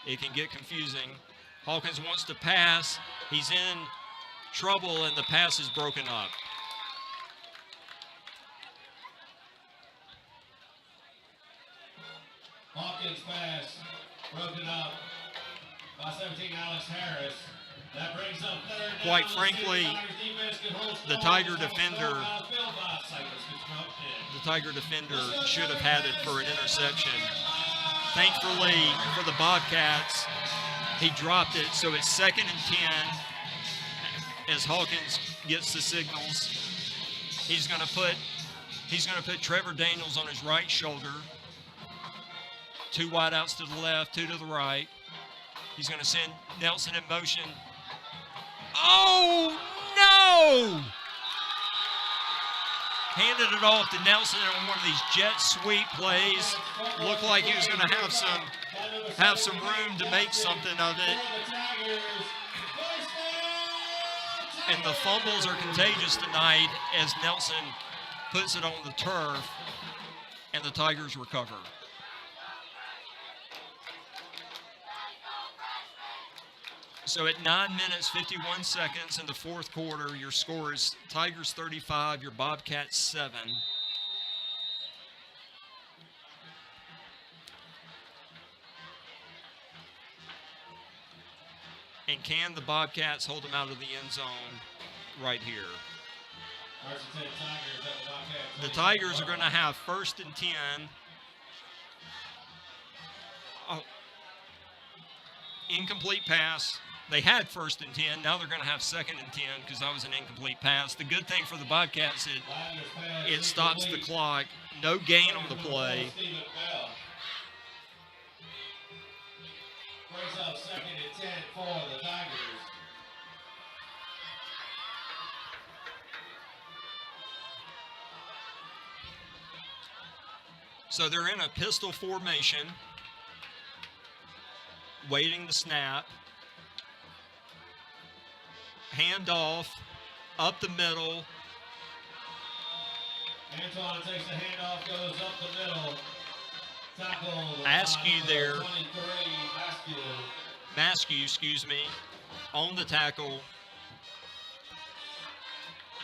It can get confusing. Hawkins wants to pass. He's in trouble, and the pass is broken up. Hawkins pass broken up by 17 Alex Harris. That brings up third down. Quite frankly, the Tiger defender should have had it for an interception. Thankfully for the Bobcats, he dropped it, so it's 2nd and 10 as Hawkins gets the signals. He's going to put Trevor Daniels on his right shoulder. 2 wideouts to the left, 2 to the right. He's going to send Nelson in motion. Oh, no! Handed it off to Nelson on one of these jet sweep plays. Looked like he was going to have some room to make something of it. And the fumbles are contagious tonight as Nelson puts it on the turf and the Tigers recover. So at 9 minutes, 51 seconds in the fourth quarter, your score is Tigers 35, your Bobcats 7. And can the Bobcats hold them out of the end zone right here? The Tigers are going to have 1st and 10. Oh, incomplete pass. They had 1st and 10. Now they're going to have 2nd and 10 because that was an incomplete pass. The good thing for the Bobcats is it stops the clock. No gain on the play. Brings up 2nd and 10 for the Tigers. So they're in a pistol formation, waiting the snap. Handoff up the middle. Antoine takes the handoff, goes up the middle. Tackle. Askew there. 23, Maskew, on the tackle.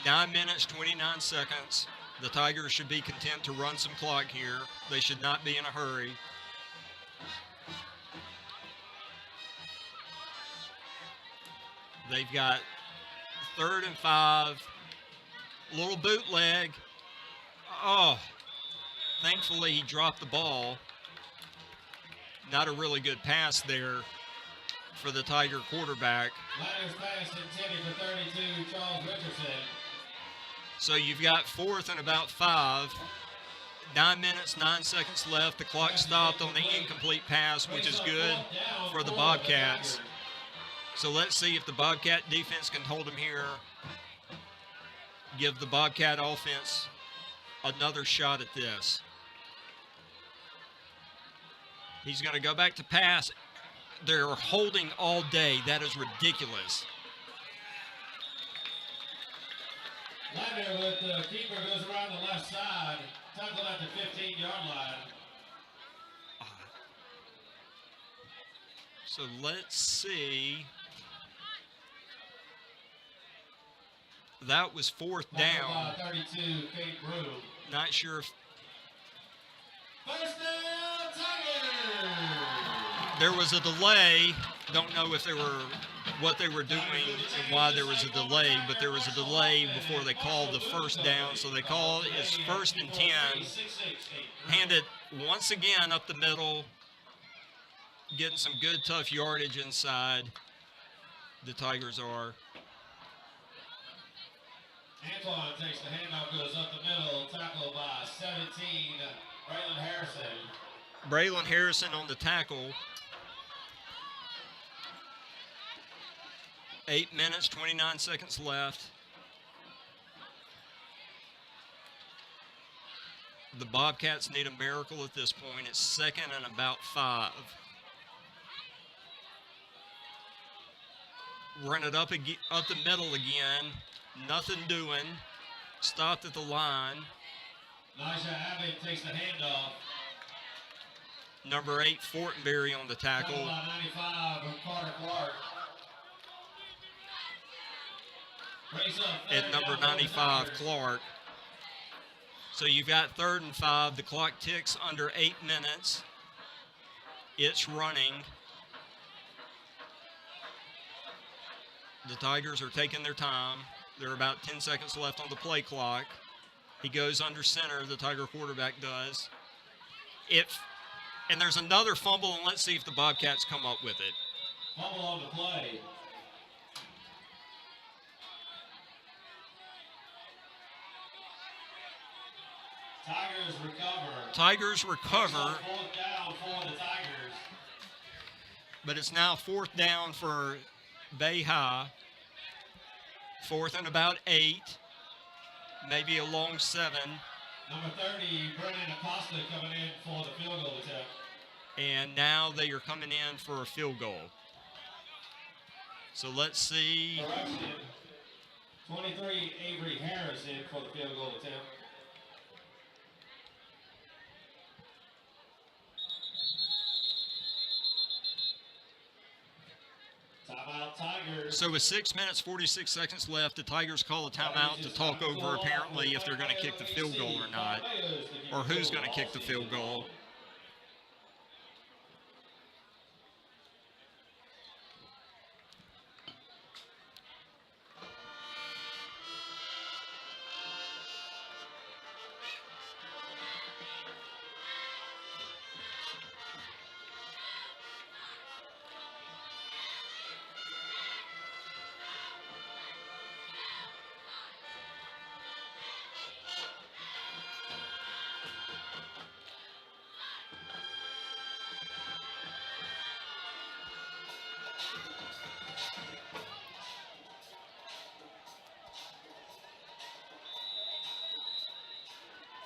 9 minutes, 29 seconds. The Tigers should be content to run some clock here. They should not be in a hurry. They've got 3rd and 5. Little bootleg. Oh, thankfully he dropped the ball. Not a really good pass there for the Tiger quarterback. Ladders pass intended for 32, Charles Richardson. So you've got 4th and about 5. 9 minutes, 9 seconds left. The clock stopped on the incomplete pass, which is good for the Bobcats. So let's see if the Bobcat defense can hold them here. Give the Bobcat offense another shot at this. He's going to go back to pass. They're holding all day. That is ridiculous. Ladder with the keeper goes around the left side. Tackle at the 15-yard line. So let's see. That was 4th down. 32, Kate Brew. Not sure if First down, Tigers! there was a delay. Don't know if what they were doing and why there was a delay, but there was a delay before they called the first down. So they called it's 1st and 10. Hand it once again up the middle. Getting some good tough yardage inside. The Tigers are. Antoine takes the handoff, goes up the middle, tackled by 17, Braylon Harrison. Braylon Harrison on the tackle. 8 minutes, 29 seconds left. The Bobcats need a miracle at this point. It's 2nd and about 5. Run it up the middle again. Nothing doing. Stopped at the line. Elijah Abbott takes the handoff. Number 8, Fortenberry on the tackle. Tackled by 95 of Carter Clark. Race up, And third number down for the 95, Tigers. Clark. So you've got 3rd and 5. The clock ticks under 8 minutes. It's running. The Tigers are taking their time. There are about 10 seconds left on the play clock. He goes under center, the Tiger quarterback does. And there's another fumble, and let's see if the Bobcats come up with it. Fumble on the play. Tigers recover. Tigers recover, Fourth down for the Tigers. but it's now 4th down for Bay High. 4th and about 8, maybe a long 7. Number 30, Brennan Acosta coming in for the field goal attempt. And now they are coming in for a field goal. So let's see. Correction. 23, Avery Harrison for the field goal attempt. Timeout Tigers. So with 6 minutes, 46 seconds left, the Tigers call a timeout to talk over apparently if they're going to kick the field goal or not, or who's going to kick the field goal.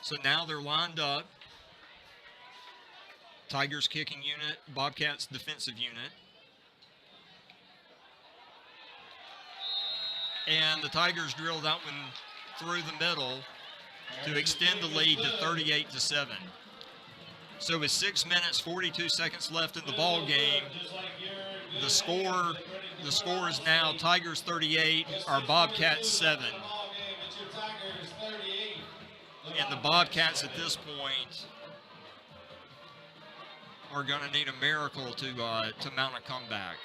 So now they're lined up. Tigers kicking unit, Bobcats defensive unit. And the Tigers drill that one through the middle to extend the lead to 38-7. So with 6 minutes, 42 seconds left in the ball game, the score is now Tigers 38, our Bobcats 7. And the Bobcats at this point are going to need a miracle to mount a comeback.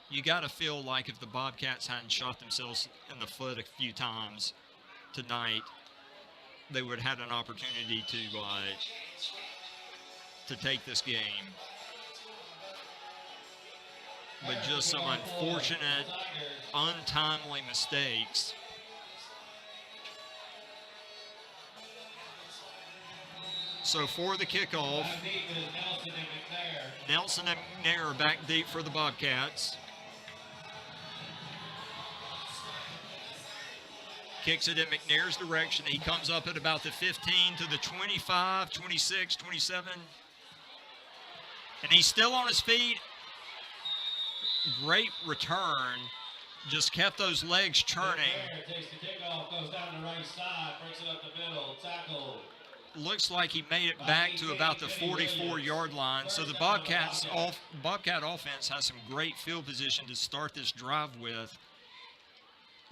you got to feel like if the Bobcats hadn't shot themselves in the foot a few times tonight, they would have had an opportunity to take this game. But just some unfortunate, untimely mistakes. So for the kickoff, Nelson and McNair are back deep for the Bobcats. Kicks it in McNair's direction. He comes up at about the 15 to the 25, 26, 27. And he's still on his feet. Great return. Just kept those legs churning. Takes the kickoff, goes down the right side, breaks it up the middle, tackle. Looks like he made it back to about the 44-yard line. So the Bobcat offense has some great field position to start this drive with.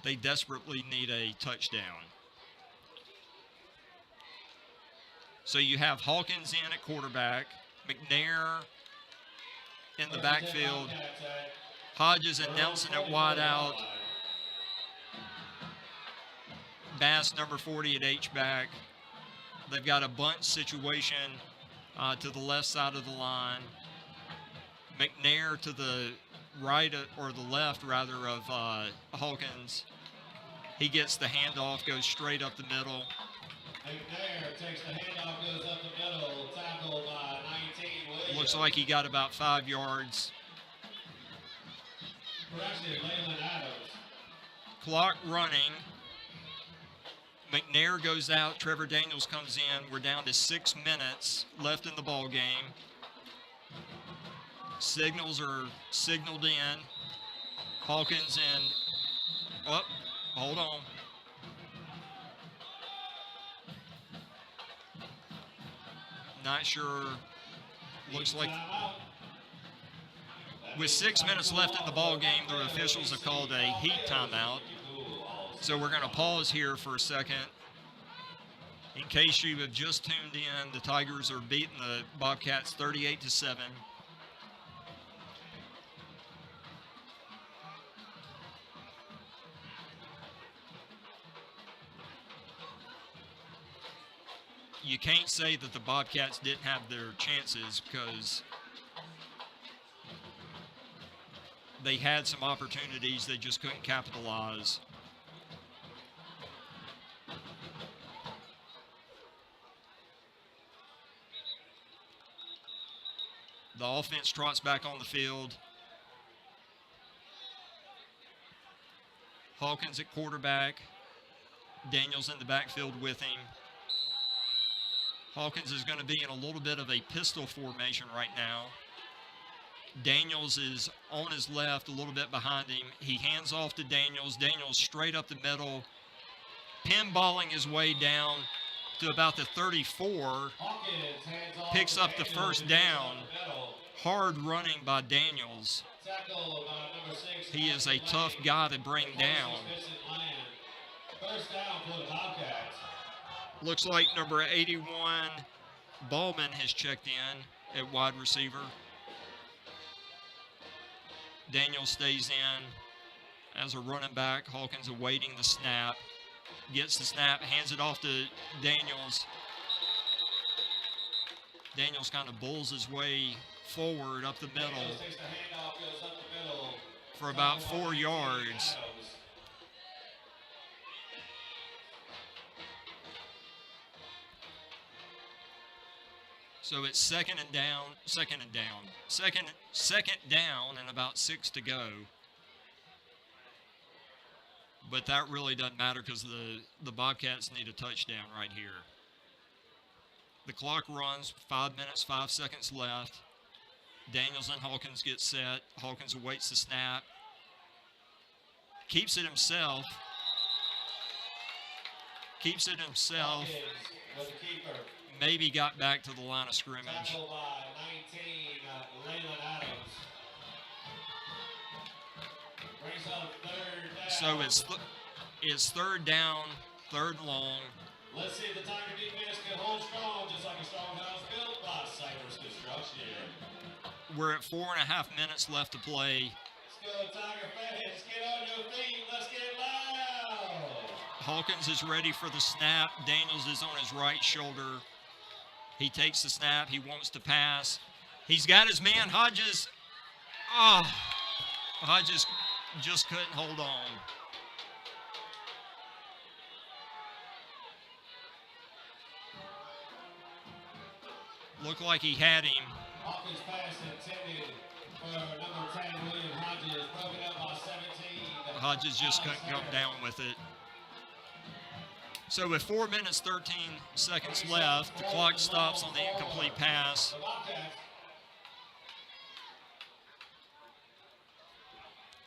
They desperately need a touchdown. So you have Hawkins in at quarterback, McNair in the backfield, Hodges and Nelson at wideout, Bass number 40 at H-back. They've got a bunch situation to the left side of the line. McNair to the right, or the left rather, of Hawkins. He gets the handoff, goes straight up the middle. McNair takes the handoff, goes up the middle, tackle by 19 Williams. Looks like he got about 5 yards. Correction, Leyland Adams. Clock running. McNair goes out. Trevor Daniels comes in. We're down to 6 minutes left in the ball game. Signals are signaled in. Hawkins in. Oh, hold on. Not sure. Looks like with 6 minutes left in the ball game, the officials have called a heat timeout. So we're going to pause here for a second. In case you have just tuned in, the Tigers are beating the Bobcats 38-7. You can't say that the Bobcats didn't have their chances, because they had some opportunities, they just couldn't capitalize. The offense trots back on the field. Hawkins at quarterback. Daniels in the backfield with him. Hawkins is going to be in a little bit of a pistol formation right now. Daniels is on his left, a little bit behind him. He hands off to Daniels. Daniels straight up the middle, pinballing his way down to about the 34. Picks up the first down. Hard running by Daniels. He is a tough guy to bring down. First down for the Bobcats. Looks like number 81, Ballman, has checked in at wide receiver. Daniel stays in as a running back. Hawkins awaiting the snap. Gets the snap, hands it off to Daniels. Daniels kind of bulls his way forward up the middle for about 4 yards. So it's second down and about 6 to go. But that really doesn't matter, because the Bobcats need a touchdown right here. The clock runs, 5 minutes, 5 seconds left. Daniels and Hawkins get set. Hawkins awaits the snap. Keeps it himself. Maybe got back to the line of scrimmage. Tackle by 19, Leyland Adams. Brings up third down. So it's third down, third long. Let's see if the Tiger defense can hold strong, just like a strong house built by Cypress Construction. We're at 4.5 minutes left to play. go, Tiger fans. Get on your feet. Let's get loud. Hawkins is ready for the snap. Daniels is on his right shoulder. He takes the snap. He wants to pass. He's got his man, Hodges. Hodges just couldn't hold on. Looked like he had him. Hawkins pass intended for number 10, William Hodges, broken up by 17. Hodges just couldn't come down with it. So with 4 minutes, 13 seconds left, the clock stops on the incomplete pass. The Bobcats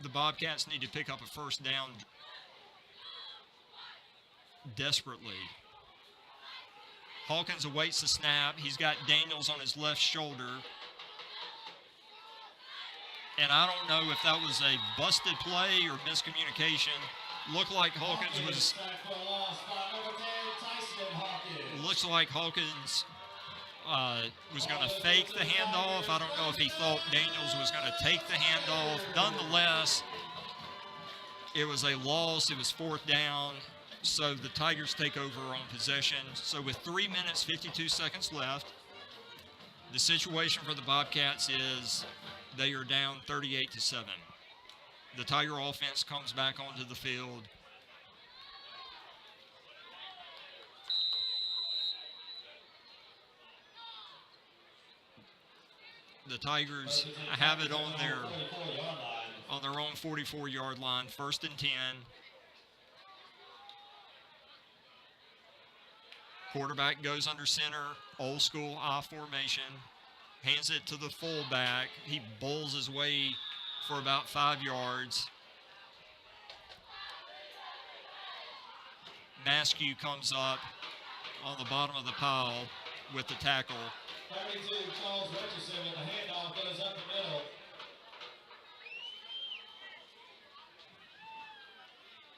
The Bobcats need to pick up a first down desperately. Hawkins awaits the snap. He's got Daniels on his left shoulder. And I don't know if that was a busted play or miscommunication. Looked like Hawkins was. sacked for a loss by number 10, Tyson Hawkins. Looks like Hawkins was going to fake the handoff. I don't know if he thought Daniels was going to take the handoff. Nonetheless, it was a loss. It was 4th down. So the Tigers take over on possession. So with 3 minutes, 52 seconds left, the situation for the Bobcats is they are down 38-7. The Tiger offense comes back onto the field. The Tigers have it on their own 44-yard line, 1st and 10. Quarterback goes under center, old school I formation, hands it to the fullback. He bowls his way for about 5 yards. Maskew comes up on the bottom of the pile with the tackle. 32, Charles Richardson with the handoff, goes up the middle.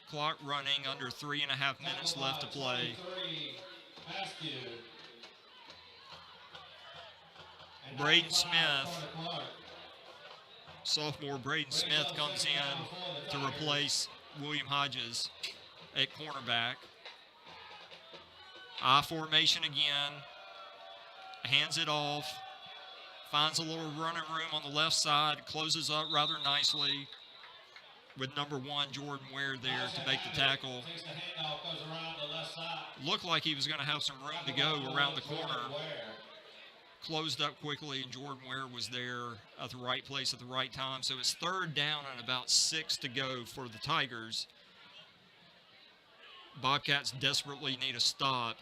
Clock running, under 3.5 minutes left to play. 23, Maskew. And Braden 95, Smith. Carter Clark. Sophomore Braden Smith comes in to replace William Hodges at cornerback. I formation again. Hands it off. Finds a little running room on the left side. Closes up rather nicely with number 1, Jordan Ware, there to make the tackle. Takes the handoff, goes around the left side. Looked like he was going to have some room to go around the corner. Closed up quickly, and Jordan Ware was there at the right place at the right time. So it's 3rd down and about 6 to go for the Tigers. Bobcats desperately need a stop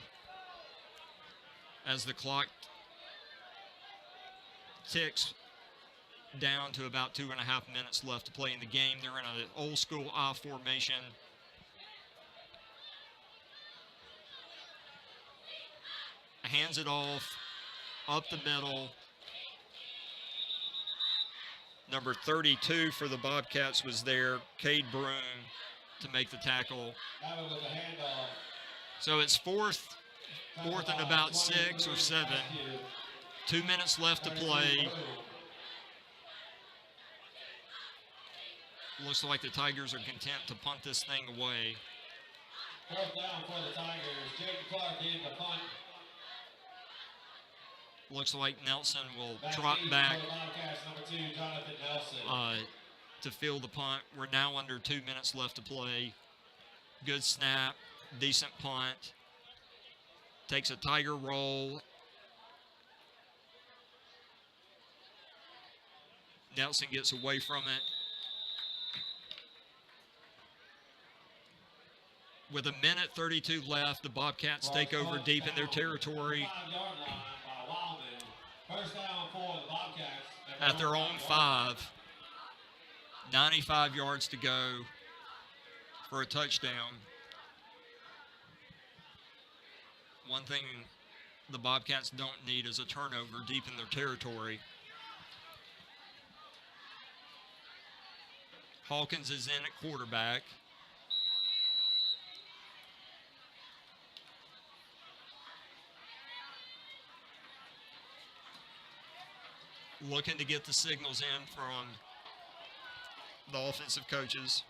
as the clock ticks down to about 2.5 minutes left to play in the game. They're in an old school I formation. Hands it off, up the middle. Number 32 for the Bobcats was there, Cade Broom, to make the tackle. With the handoff. So it's fourth and about 6 or 7. 2 minutes left to play. Looks like the Tigers are content to punt this thing away. 4th down for the Tigers. Jaden Clark in the punt. Looks like Nelson will trot back For the Bobcats, number 2, Jonathan Nelson. to field the punt. We're now under 2 minutes left to play. Good snap, decent punt. Takes a Tiger roll. Nelson gets away from it. With 1:32 left, the Bobcats take over deep in their territory 5-yard line by Wildman. First down for the Bobcats at their own 5. 95 yards to go for a touchdown. One thing the Bobcats don't need is a turnover deep in their territory. Hawkins is in at quarterback. Looking to get the signals in from the offensive coaches.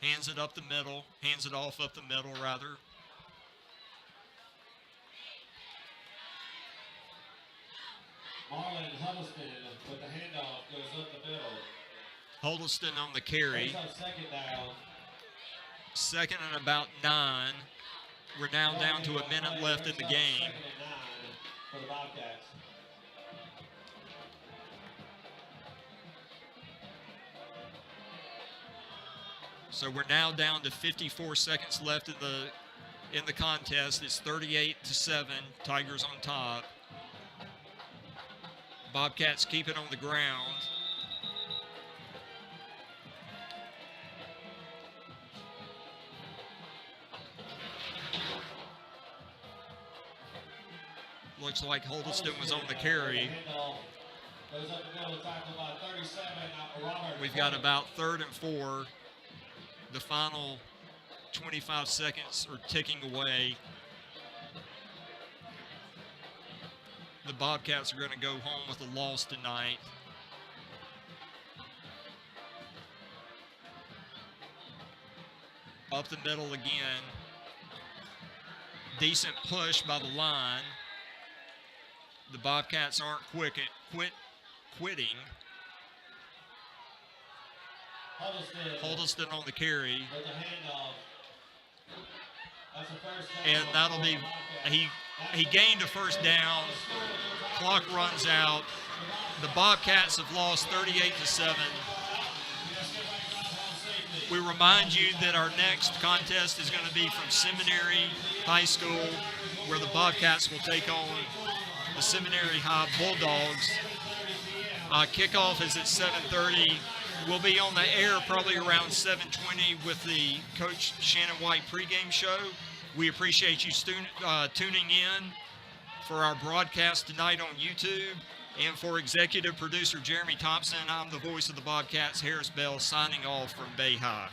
Hands it up the middle, hands it off up the middle, rather. Marlon Huddleston with the handoff goes up the middle. Huddleston on the carry. Takes up second down. Second and about 9. We're now down to a minute left in the game. Second and 9 for the Bobcats. So we're now down to 54 seconds left in the contest. It's 38-7. Tigers on top. Bobcats keep it on the ground. Looks like Huddleston was on the carry. Goes up the middle, tackled by 37. Robert. We've got about 3rd and 4. The final 25 seconds are ticking away. The Bobcats are going to go home with a loss tonight. Up the middle again. Decent push by the line. The Bobcats aren't quitting. Huddleston on the carry. With the handoff. That's a first down. And that'll be, he gained a first down. Clock runs out. The Bobcats have lost 38-7. We remind you that our next contest is going to be from Seminary High School, where the Bobcats will take on the Seminary High Bulldogs. Kickoff is at 7:30. We'll be on the air probably around 7:20 with the Coach Shannon White pregame show. We appreciate you tuning in for our broadcast tonight on YouTube. And for executive producer Jeremy Thompson, I'm the voice of the Bobcats, Harris Bell, signing off from Bay High.